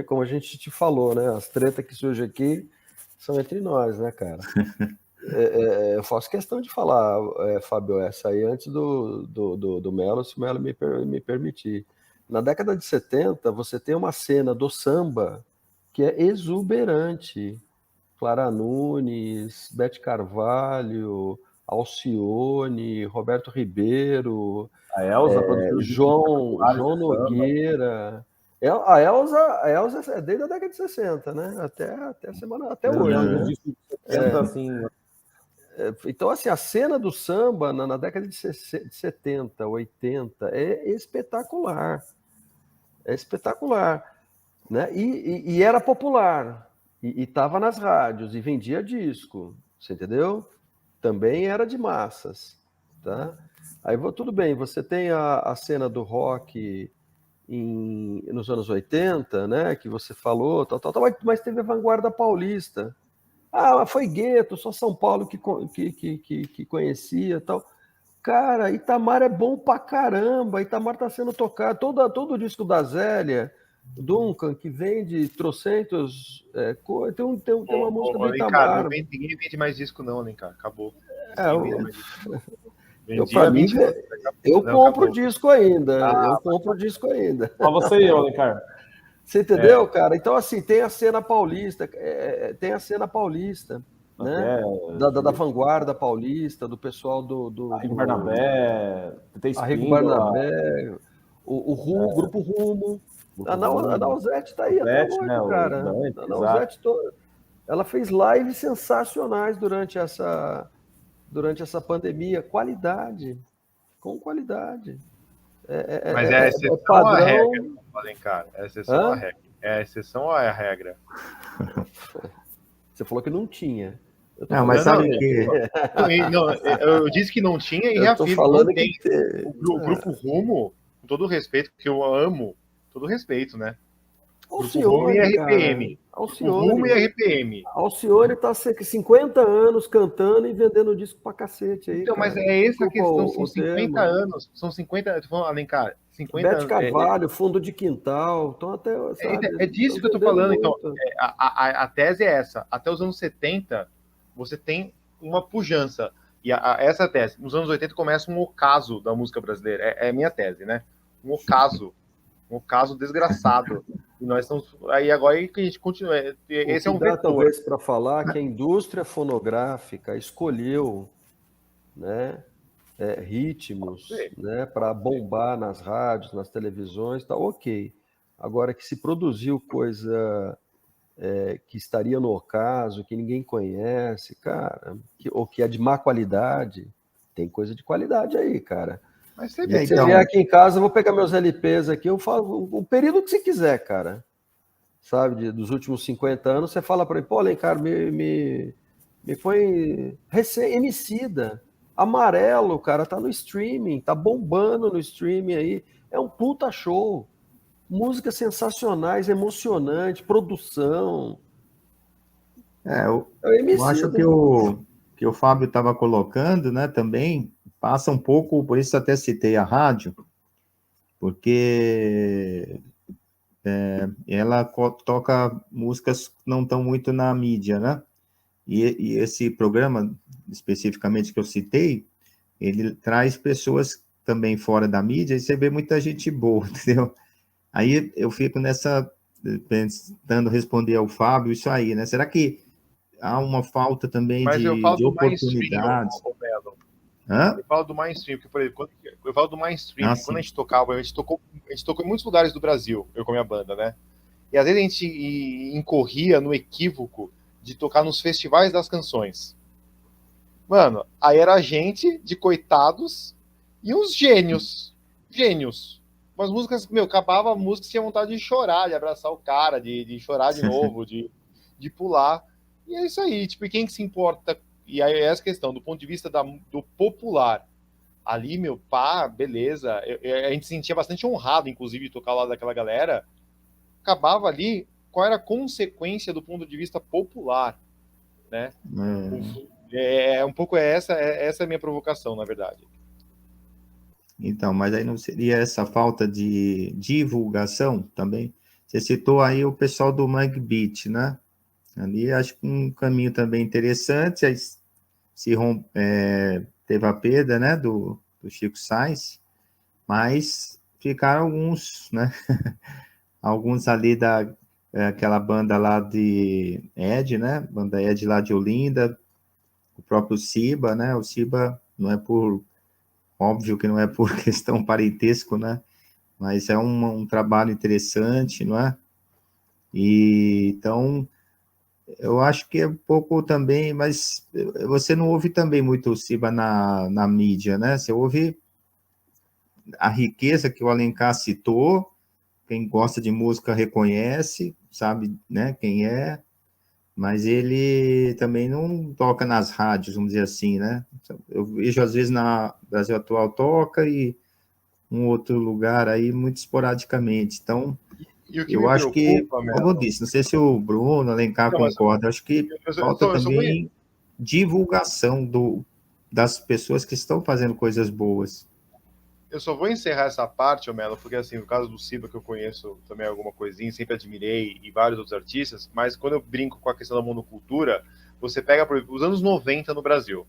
como a gente te falou, né? As tretas que surgem aqui, são entre nós, né, cara? Eu faço questão de falar, Fábio, essa aí antes do Melo, se o Melo me permitir. Na década de 70, você tem uma cena do samba que é exuberante. Clara Nunes, Bete Carvalho, Alcione, Roberto Ribeiro, A Elza, produtora de João samba. Nogueira. A Elza é desde a década de 60, né? Até hoje. Não, Né? nos discos de 70, assim, Então, assim, a cena do samba na década de 70, 80 é espetacular. É espetacular. Né? E era popular. E estava nas rádios e vendia disco. Você entendeu? Também era de massas. Tá? Aí tudo bem, você tem a cena do rock nos anos 80, né? Que você falou, tal, mas teve a vanguarda paulista. Ah, foi gueto, só São Paulo que conhecia tal. Cara, Itamar é bom pra caramba. Itamar tá sendo tocado. Todo o disco da Zélia, Duncan, que vende trocentos. Tem uma música do Alencar, Itamar. ninguém vende mais disco, não, Alencar. Acabou. Para Vendia mim, 20 anos. eu Não, compro acabou. disco ainda. Eu compro disco ainda. Só você e eu, Alencar. Você entendeu, cara? Então, assim, tem a cena paulista, né? Da vanguarda paulista, do pessoal do Arrigo Barnabé, TT Arrigo Espíndola, Barnabé, o Grupo Rumo. A Nausete está aí até Nausete, hoje, né, o cara. Dante, A Nausete, ela fez lives sensacionais durante essa pandemia. Qualidade, com qualidade. Mas é a exceção ou a regra, Alencar? É a exceção ou a regra? É a exceção ou é a regra? Você falou que não tinha. Não, mas sabe que... Eu disse que não tinha e reafirmo, não tem. O Grupo Rumo, com todo o respeito, que eu amo, todo respeito, né? Grupo Rumo e RPM. Grupo Rumo e RPM. Alcione tá 50 anos cantando e vendendo disco pra cacete aí. Então, cara. mas é essa a questão, são 50 anos. São 50, tô falando, Alencar, 50 Bete anos. Carvalho, Fundo de Quintal, então até, sabe, é disso que eu tô falando, muito. Então. A tese é essa. Até os anos 70, você tem uma pujança. E essa tese. Nos anos 80 começa um ocaso da música brasileira. É a minha tese, né? Um ocaso desgraçado. E nós estamos. Aí agora que a gente continua. Esse é um vetor. Talvez para falar que a indústria fonográfica escolheu, né, ritmos, né, para bombar nas rádios, nas televisões, tá ok. Agora que se produziu coisa que estaria no ocaso, que ninguém conhece, cara, ou que é de má qualidade, tem coisa de qualidade aí, cara. Mas você vier aqui em casa, eu vou pegar meus LPs aqui, eu falo o período que você quiser, cara. Sabe, dos últimos 50 anos, você fala para mim, pô, Alencar, me põe Emicida, Amarelo, cara, tá no streaming, tá bombando no streaming aí, é um puta show, músicas sensacionais, emocionante, produção. Eu acho que o Fábio estava colocando, né, também, passa um pouco, por isso até citei a rádio, porque ela toca músicas que não estão muito na mídia, né? E esse programa, especificamente que eu citei, ele traz pessoas também fora da mídia e você vê muita gente boa, entendeu? Aí eu fico tentando responder ao Fábio isso aí, né? Será que há uma falta também de oportunidades? Eu falo do mainstream, porque, por exemplo, eu falo do mainstream, quando a gente tocava, a gente tocou em muitos lugares do Brasil, eu com a minha banda, né? E às vezes a gente incorria no equívoco de tocar nos festivais das canções. Mano, aí era a gente de coitados e uns gênios. Umas músicas, acabava a música e tinha vontade de chorar, de abraçar o cara, de chorar de novo, de pular. E é isso aí, tipo, e quem que se importa? E aí é essa questão, do ponto de vista do popular. Ali, beleza. A gente se sentia bastante honrado, inclusive, de tocar lá daquela galera. Acabava ali, qual era a consequência do ponto de vista popular, né? Um pouco essa é a minha provocação, na verdade. Então, mas aí não seria essa falta de divulgação também? Você citou aí o pessoal do Mangue Beat, né? Ali acho que um caminho também interessante, aí teve a perda, né, do Chico Sainz, mas ficaram alguns, né, alguns ali aquela banda lá de Ed, né, banda Ed lá de Olinda, o próprio Siba, né, o Siba não é óbvio que não é por questão parentesco, né, mas é um trabalho interessante, não é? E então eu acho que é um pouco também, mas você não ouve também muito o Siba na mídia, né? Você ouve a riqueza que o Alencar citou, quem gosta de música reconhece, sabe, né, quem é, mas ele também não toca nas rádios, vamos dizer assim, né? Eu vejo às vezes na Brasil Atual toca e um outro lugar aí muito esporadicamente. Então, E o que eu me acho que, preocupa, como eu Melo, disse, não sei se o Bruno, Alencar não, mas concorda, acho que falta eu só vou. também divulgação das pessoas que estão fazendo coisas boas. Eu só vou encerrar essa parte, Melo, porque assim, no caso do Siba, que eu conheço também alguma coisinha, sempre admirei, e vários outros artistas, mas quando eu brinco com a questão da monocultura, você pega, por exemplo, os anos 90 no Brasil.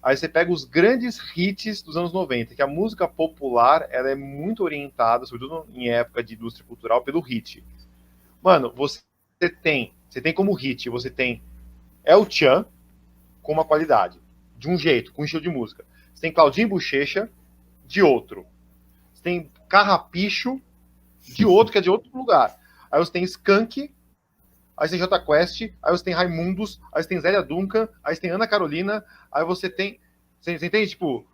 Aí você pega os grandes hits dos anos 90, que a música popular ela é muito orientada, sobretudo em época de indústria cultural, pelo hit. Mano, você tem como hit, você tem El Chan com uma qualidade, de um jeito, com um estilo de música. Você tem Claudinho Bochecha, de outro. Você tem Carrapicho, de outro, que é de outro lugar. Aí você tem Skank, aí você tem Jota Quest, aí você tem Raimundos, aí você tem Zélia Duncan, aí você tem Ana Carolina, aí você tem. Você entende? Tipo,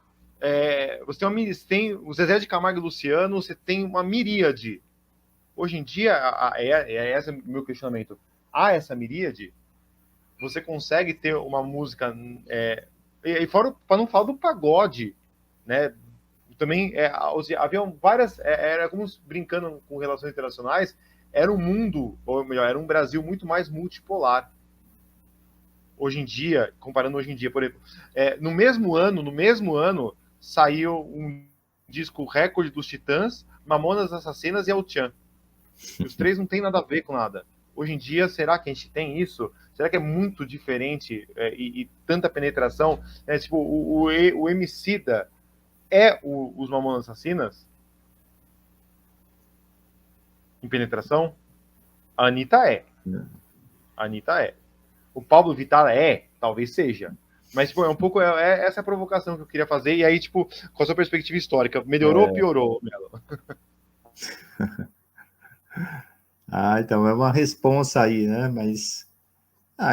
você tem o Zezé de Camargo e Luciano, você tem uma miríade. Hoje em dia, esse é o meu questionamento. Há essa miríade? Você consegue ter uma música. E fora, para não falar do pagode, né? Também haviam várias. Era como brincando com relações internacionais, era um mundo, ou melhor, era um Brasil muito mais multipolar. Hoje em dia, comparando hoje em dia, por exemplo, no mesmo ano, saiu um disco recorde dos Titãs, Mamonas Assassinas e El Chan. Os três não tem nada a ver com nada. Hoje em dia, será que a gente tem isso? Será que é muito diferente e tanta penetração? Tipo, o Emicida os Mamonas Assassinas em penetração? A Anitta é. A Anitta é. O Pablo Vittar talvez seja. Mas, tipo, é um pouco essa a provocação que eu queria fazer. E aí, tipo, com a sua perspectiva histórica, melhorou ou piorou, Melo? Então é uma responsa aí, né? Mas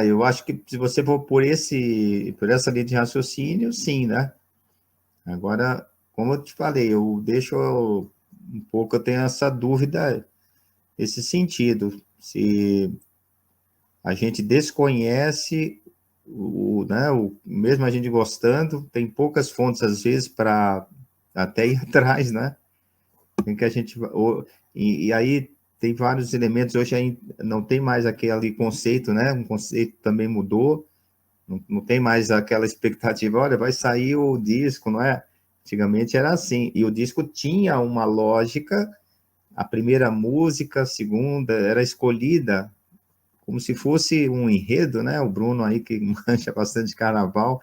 eu acho que se você for por essa linha de raciocínio, sim, né? Agora, como eu te falei, eu tenho essa dúvida, esse sentido. Se a gente desconhece né, mesmo a gente gostando, tem poucas fontes, às vezes, para até ir atrás, né? Tem que a gente... E aí tem vários elementos, hoje aí não tem mais aquele conceito, né? Um conceito também mudou, não tem mais aquela expectativa, olha, vai sair o disco, não é? Antigamente era assim, e o disco tinha uma lógica, a primeira música, a segunda, era escolhida como se fosse um enredo, né? O Bruno aí, que mancha bastante carnaval,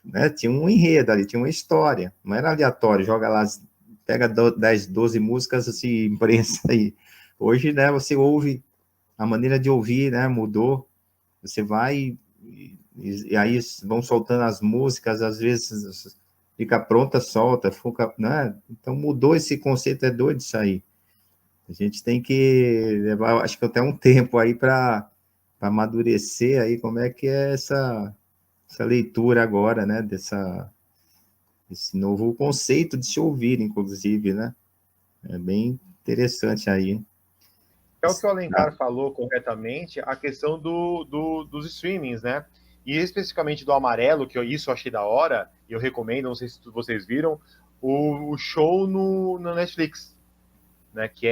né? Tinha um enredo ali, tinha uma história, não era aleatório, joga lá, pega 10, 12 músicas, assim, imprensa aí. Hoje, né, você ouve, a maneira de ouvir, né, mudou, você vai e aí vão soltando as músicas, às vezes fica pronta, solta, fica, né? Então mudou esse conceito, é doido isso aí. A gente tem que levar, acho que até um tempo aí para amadurecer aí como é que é essa leitura agora, né? Esse novo conceito de se ouvir, inclusive, né? É bem interessante aí. É o que o Alencar falou corretamente, a questão dos streamings, né? E especificamente do Amarelo, que isso eu achei da hora, e eu recomendo, não sei se vocês viram, o show no Netflix, né? Que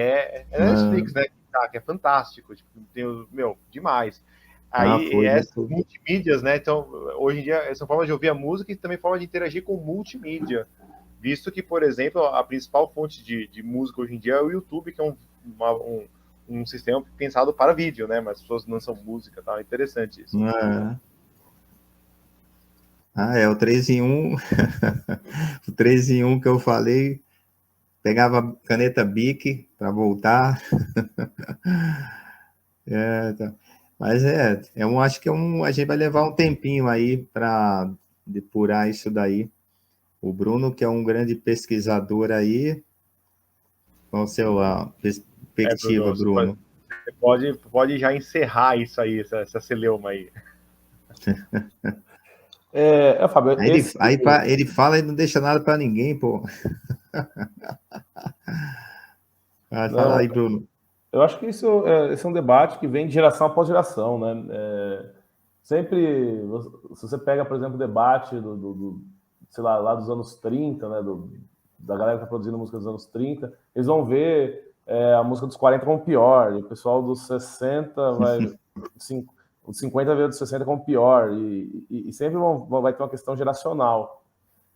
Netflix, né? Que é fantástico, tipo, demais. Aí Foi essas muito... multimídias, né? Então, hoje em dia, são formas de ouvir a música e também forma de interagir com multimídia. Visto que, por exemplo, a principal fonte de música hoje em dia é o YouTube, que é um um sistema pensado para vídeo, né? Mas as pessoas lançam música, tá? É interessante isso. O 3 em 1. O 3 em 1 que eu falei, pegava caneta Bic para voltar. Tá. Mas eu acho que a gente vai levar um tempinho aí para depurar isso daí. O Bruno, que é um grande pesquisador aí, qual a sua perspectiva, Bruno? Você pode já encerrar isso aí, essa celeuma aí. Fábio, ele fala e não deixa nada para ninguém, pô. Fala aí, Bruno. Eu acho que esse é um debate que vem de geração após geração, né? Sempre, se você pega, por exemplo, o debate sei lá dos anos 30, né? Da galera que está produzindo música dos anos 30, eles vão ver a música dos 40 como pior, e o pessoal dos 60 os 50 vê dos 60 como pior, e sempre vai ter uma questão geracional.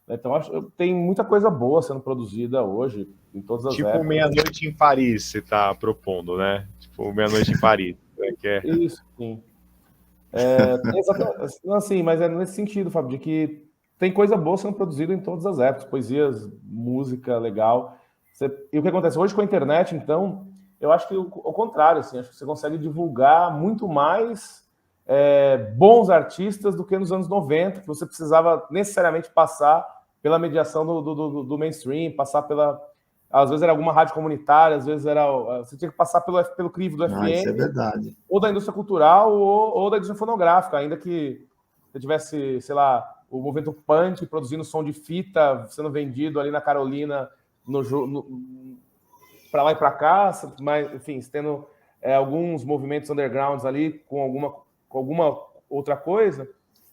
Então, tem muita coisa boa sendo produzida hoje, em todas as épocas. Tipo Meia-Noite em Paris, você está propondo, né? Tipo Meia-Noite em Paris. Isso, sim. Assim, mas é nesse sentido, Fábio, de que tem coisa boa sendo produzida em todas as épocas, poesias, música legal. E o que acontece hoje com a internet, então, eu acho que o contrário, assim, acho que você consegue divulgar muito mais bons artistas do que nos anos 90, que você precisava necessariamente passar pela mediação do mainstream, passar às vezes era alguma rádio comunitária, às vezes você tinha que passar pelo crivo do FM, isso é verdade. Ou da indústria cultural, ou da indústria fonográfica, ainda que você tivesse, sei lá, o movimento punk produzindo som de fita, sendo vendido ali na Carolina, para lá e para cá, mas, enfim, tendo alguns movimentos undergrounds ali com alguma outra coisa.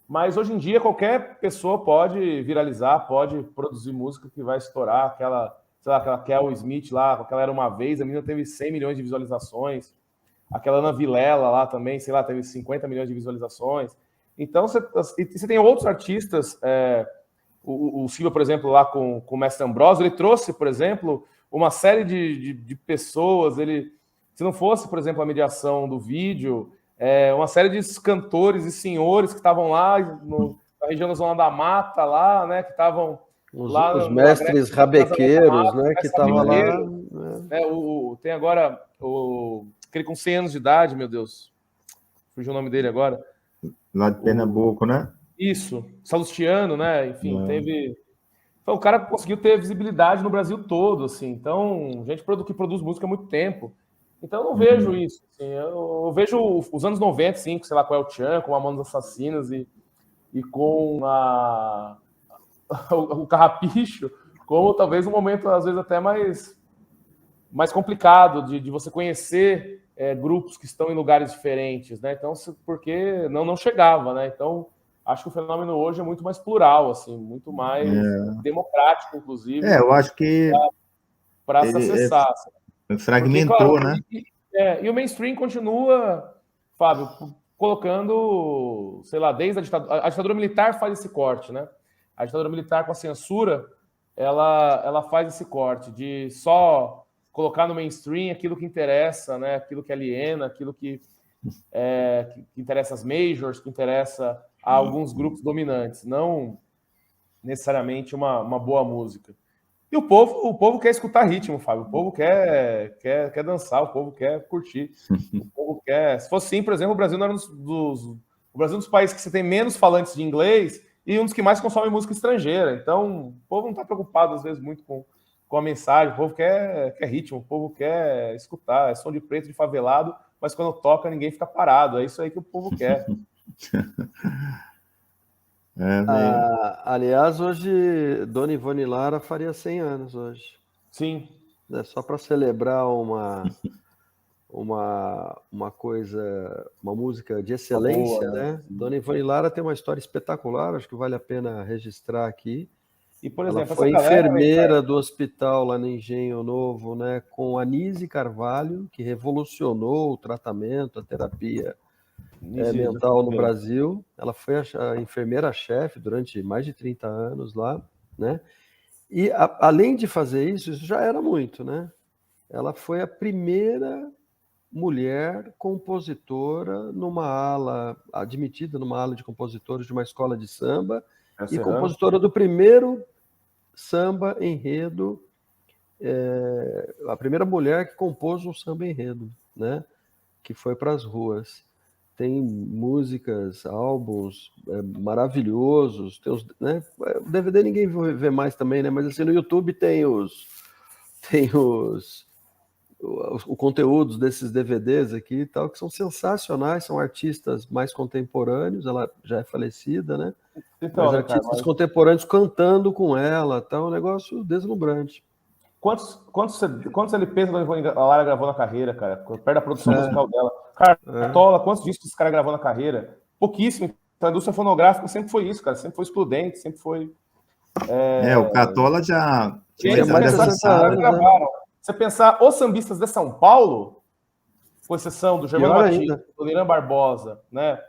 Mas hoje em dia qualquer pessoa pode viralizar, pode produzir música que vai estourar. Aquela Kel Smith lá, aquela Era Uma Vez, a menina teve 100 milhões de visualizações. Aquela Ana Vilela lá também, sei lá, teve 50 milhões de visualizações. Então, você tem outros artistas, o Silva, por exemplo, lá com o Mestre Ambrosio, ele trouxe, por exemplo, uma série de pessoas, se não fosse, por exemplo, a mediação do vídeo, uma série de cantores e senhores que estavam lá na região da Zona da Mata, lá, né, que estavam lá... Os mestres rabequeiros, né, que estavam lá... Tem agora aquele com 100 anos de idade, meu Deus, fugiu o nome dele agora. Lá de Pernambuco, né? Isso, Salustiano, né, enfim, Então, o cara conseguiu ter visibilidade no Brasil todo, assim. Então, gente que produz música há muito tempo. Então, eu não vejo isso. Assim. Eu vejo os anos 95, sei lá, com o El Chan, com a Mamonas Assassinas e com o Carrapicho, como talvez um momento, às vezes, até mais complicado de você conhecer grupos que estão em lugares diferentes, né? Então, porque não chegava, né? Então, acho que o fenômeno hoje é muito mais plural, assim, muito mais democrático, inclusive. Eu acho que para se acessar. Fragmentou, porque, claro, né? E o mainstream continua, Fábio, colocando, sei lá, desde a ditadura militar faz esse corte, né? A ditadura militar com a censura, ela faz esse corte de só colocar no mainstream aquilo que interessa, né? Aquilo que aliena, aquilo que interessa as majors, que interessa a alguns grupos dominantes, não necessariamente uma boa música. E o povo quer escutar ritmo, Fábio. O povo quer dançar, o povo quer curtir. O povo quer... Se fosse assim, por exemplo, o Brasil não era o Brasil é um dos países que você tem menos falantes de inglês e um dos que mais consomem música estrangeira. Então, o povo não está preocupado, às vezes, muito com a mensagem. O povo quer ritmo, o povo quer escutar. É som de preto, de favelado, mas quando toca, ninguém fica parado. É isso aí que o povo quer. Aliás, hoje Dona Ivone Lara faria 100 anos hoje. Sim. Só para celebrar uma coisa, uma música de excelência, boa, né? Dona Ivone Lara tem uma história espetacular, acho que vale a pena registrar aqui. E, por exemplo, ela foi enfermeira do hospital lá no Engenho Novo, né? Com Anísio Carvalho, que revolucionou o tratamento, a terapia mental no Brasil. Ela foi a enfermeira-chefe durante mais de 30 anos lá, né? E além de fazer isso já era muito, né? Ela foi a primeira mulher compositora admitida numa ala de compositores de uma escola de samba e compositora do primeiro samba enredo, a primeira mulher que compôs um samba enredo, né? Que foi para as ruas. Tem músicas, álbuns maravilhosos, tem né? O DVD ninguém vê mais também, né? Mas assim, no YouTube tem os conteúdos desses DVDs aqui e tal, que são sensacionais, são artistas mais contemporâneos, ela já é falecida, né? Então, mas artistas contemporâneos cantando com ela, tá um negócio deslumbrante. Quantos LPs a Lara gravou na carreira, cara? Perto da produção musical dela. Cartola, quantos discos esse cara gravou na carreira? Pouquíssimo. A indústria fonográfica sempre foi isso, cara. Sempre foi excludente, sempre foi... o Cartola já... Gente, você pensar os sambistas de São Paulo, com exceção do Germano Martins, do Liran Barbosa, né?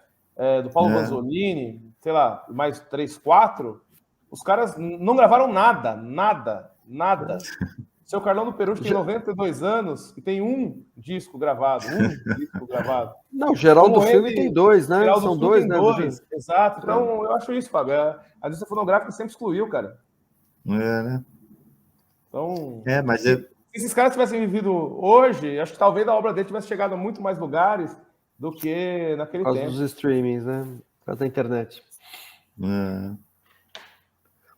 Do Paulo Vanzolini, sei lá, mais 3, 4, os caras não gravaram nada. Seu Carlão do Peruche tem 92 anos e tem um disco gravado. Não, o Geraldo Filme tem 2, né? São 2, né? Exato. Então, eu acho isso, Fábio. A indústria fonográfica sempre excluiu, cara. Né? Então, mas se esses caras tivessem vivido hoje, acho que talvez a obra dele tivesse chegado a muito mais lugares do que naquele tempo. Por causa dos streamings, né? Por causa da internet.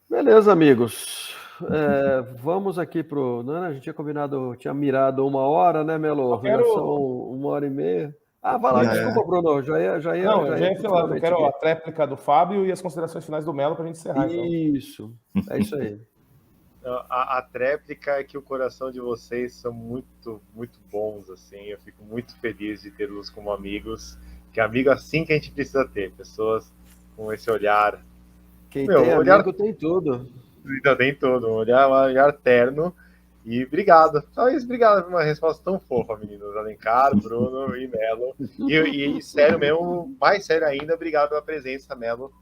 Beleza, amigos. Vamos aqui pro... Não, a gente tinha combinado, tinha mirado 1 hora, né, Melo? Já são 1h30. Vai lá, desculpa, Bruno. Já ia falar. Eu quero a tréplica do Fábio e as considerações finais do Melo para a gente encerrar. Isso, então. É isso aí. A tréplica é que o coração de vocês são muito, muito bons, assim. Eu fico muito feliz de tê-los como amigos. Que amigo assim que a gente precisa ter. Pessoas com esse olhar. Quem tem amigo tem tudo. Então, tem tudo. Um olhar terno. E obrigado. Só isso, obrigado por uma resposta tão fofa, meninos. Alencar, Bruno e Melo. E sério mesmo, mais sério ainda, obrigado pela presença, Melo.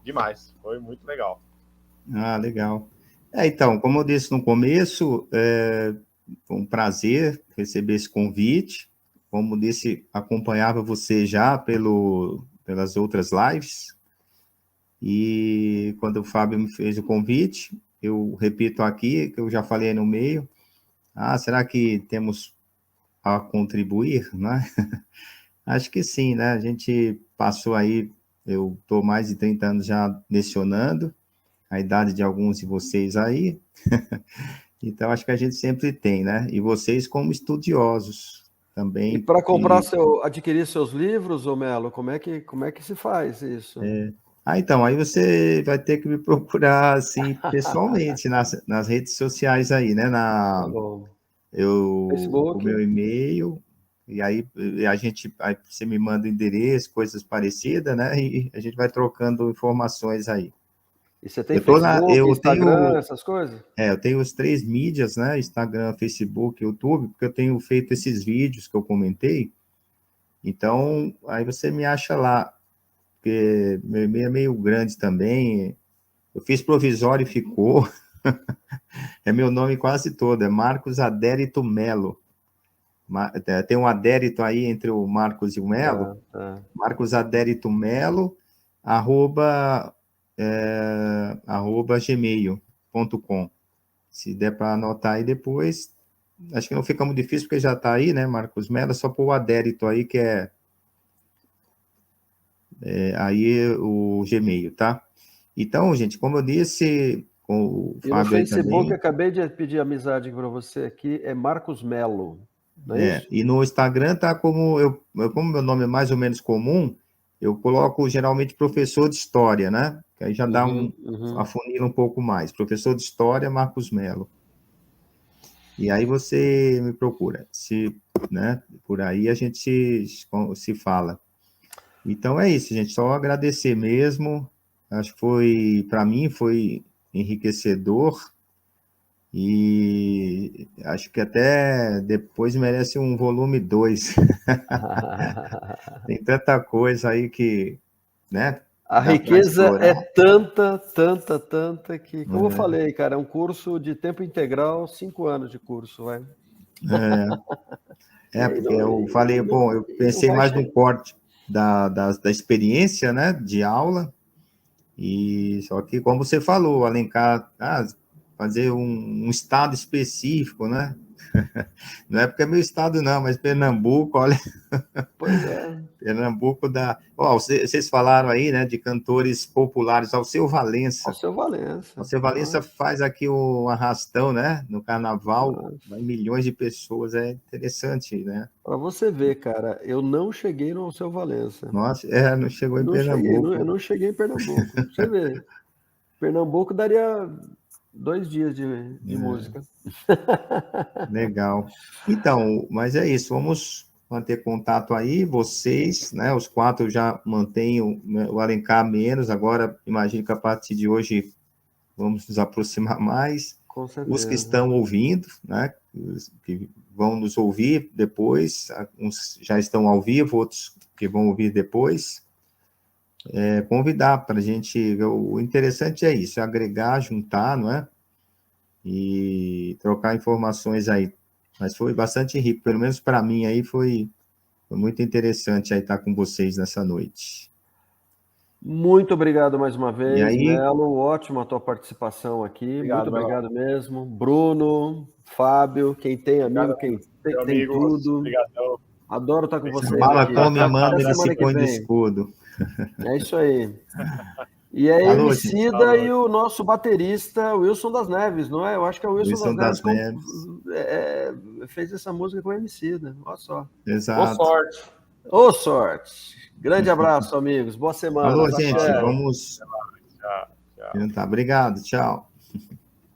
Demais. Foi muito legal. Legal. Então, como eu disse no começo, foi um prazer receber esse convite. Como disse, acompanhava você já pelas outras lives. E quando o Fábio me fez o convite, eu repito aqui, que eu já falei no meio, será que temos a contribuir, né? Acho que sim, né? A gente passou aí, eu estou mais de 30 anos já lecionando, a idade de alguns de vocês aí, então acho que a gente sempre tem, né? E vocês como estudiosos também. E para adquirir seus livros, ô Melo, como é que se faz isso? Então, aí você vai ter que me procurar, assim, pessoalmente, nas redes sociais aí, né? Facebook. O meu e-mail, e aí aí você me manda o endereço, coisas parecidas, né? E a gente vai trocando informações aí. E você tem Facebook, Instagram, essas coisas? Eu tenho os 3 mídias, né? Instagram, Facebook, YouTube, porque eu tenho feito esses vídeos que eu comentei. Então, aí você me acha lá, porque meu e-mail é meio grande também. Eu fiz provisório e ficou. É meu nome quase todo, é Marcos Adérito Melo. Tem um adérito aí entre o Marcos e o Melo. Marcos Adérito Melo, @gmail.com. Se der para anotar aí depois, acho que não fica muito difícil, porque já está aí, né, Marcos Melo, só pôr o adérito aí, que aí o Gmail, tá? Então, gente, como eu disse, com o Fábio. E no Facebook, também, acabei de pedir amizade para você aqui, é Marcos Melo, não é isso? E no Instagram tá como meu nome é mais ou menos comum, eu coloco geralmente professor de história, né? Que aí já dá afunila um pouco mais. Professor de história, Marcos Melo. E aí você me procura. Né? Por aí a gente se fala. Então é isso, gente. Só agradecer mesmo. Acho que para mim, foi enriquecedor. E acho que até depois merece um volume 2. Tem tanta coisa aí que, né? A riqueza é tanta que, como eu falei, cara, é um curso de tempo integral, 5 anos de curso, vai. Porque eu falei, bom, eu pensei mais no corte da experiência, né, de aula, e só que, como você falou, Alencar, fazer um estado específico, né? Não é porque é meu estado, não, mas Pernambuco, olha. Pois é. Pernambuco dá. Vocês falaram aí, né, de cantores populares, Alceu Valença. Alceu Valença. Alceu Valença faz aqui o arrastão, né? No carnaval, vai milhões de pessoas, é interessante, né? Para você ver, cara, eu não cheguei no Alceu Valença. Nossa, não chegou em Eu Pernambuco. não cheguei em Pernambuco. Você vê. Pernambuco daria 2 dias de música. Legal. Então, mas é isso, vamos manter contato aí, vocês, né? Os 4 já mantêm o Alencar menos, agora imagino que a partir de hoje vamos nos aproximar mais. Com certeza. Os que estão ouvindo, né? Os que vão nos ouvir depois, uns já estão ao vivo, outros que vão ouvir depois. Convidar para a gente ver. O interessante é isso, agregar, juntar, não é? E trocar informações aí. Mas foi bastante rico, pelo menos para mim aí foi muito interessante aí estar com vocês nessa noite. Muito obrigado mais uma vez, aí... Melo, ótima a tua participação aqui, muito obrigado mesmo. Bruno, Fábio, quem tem amigo, quem tem tudo. Obrigadão. Adoro estar com vocês. Fala, come, manda, ele se põe no escudo. É isso aí. E é Emicida e o nosso baterista Wilson das Neves, não é? Eu acho que é o Wilson das Neves. Fez essa música com o Emicida, olha só. Exato. Boa sorte. Ô, sorte. Grande abraço, amigos. Boa semana. Falou, gente. Vamos. Tchau. Obrigado. Tchau.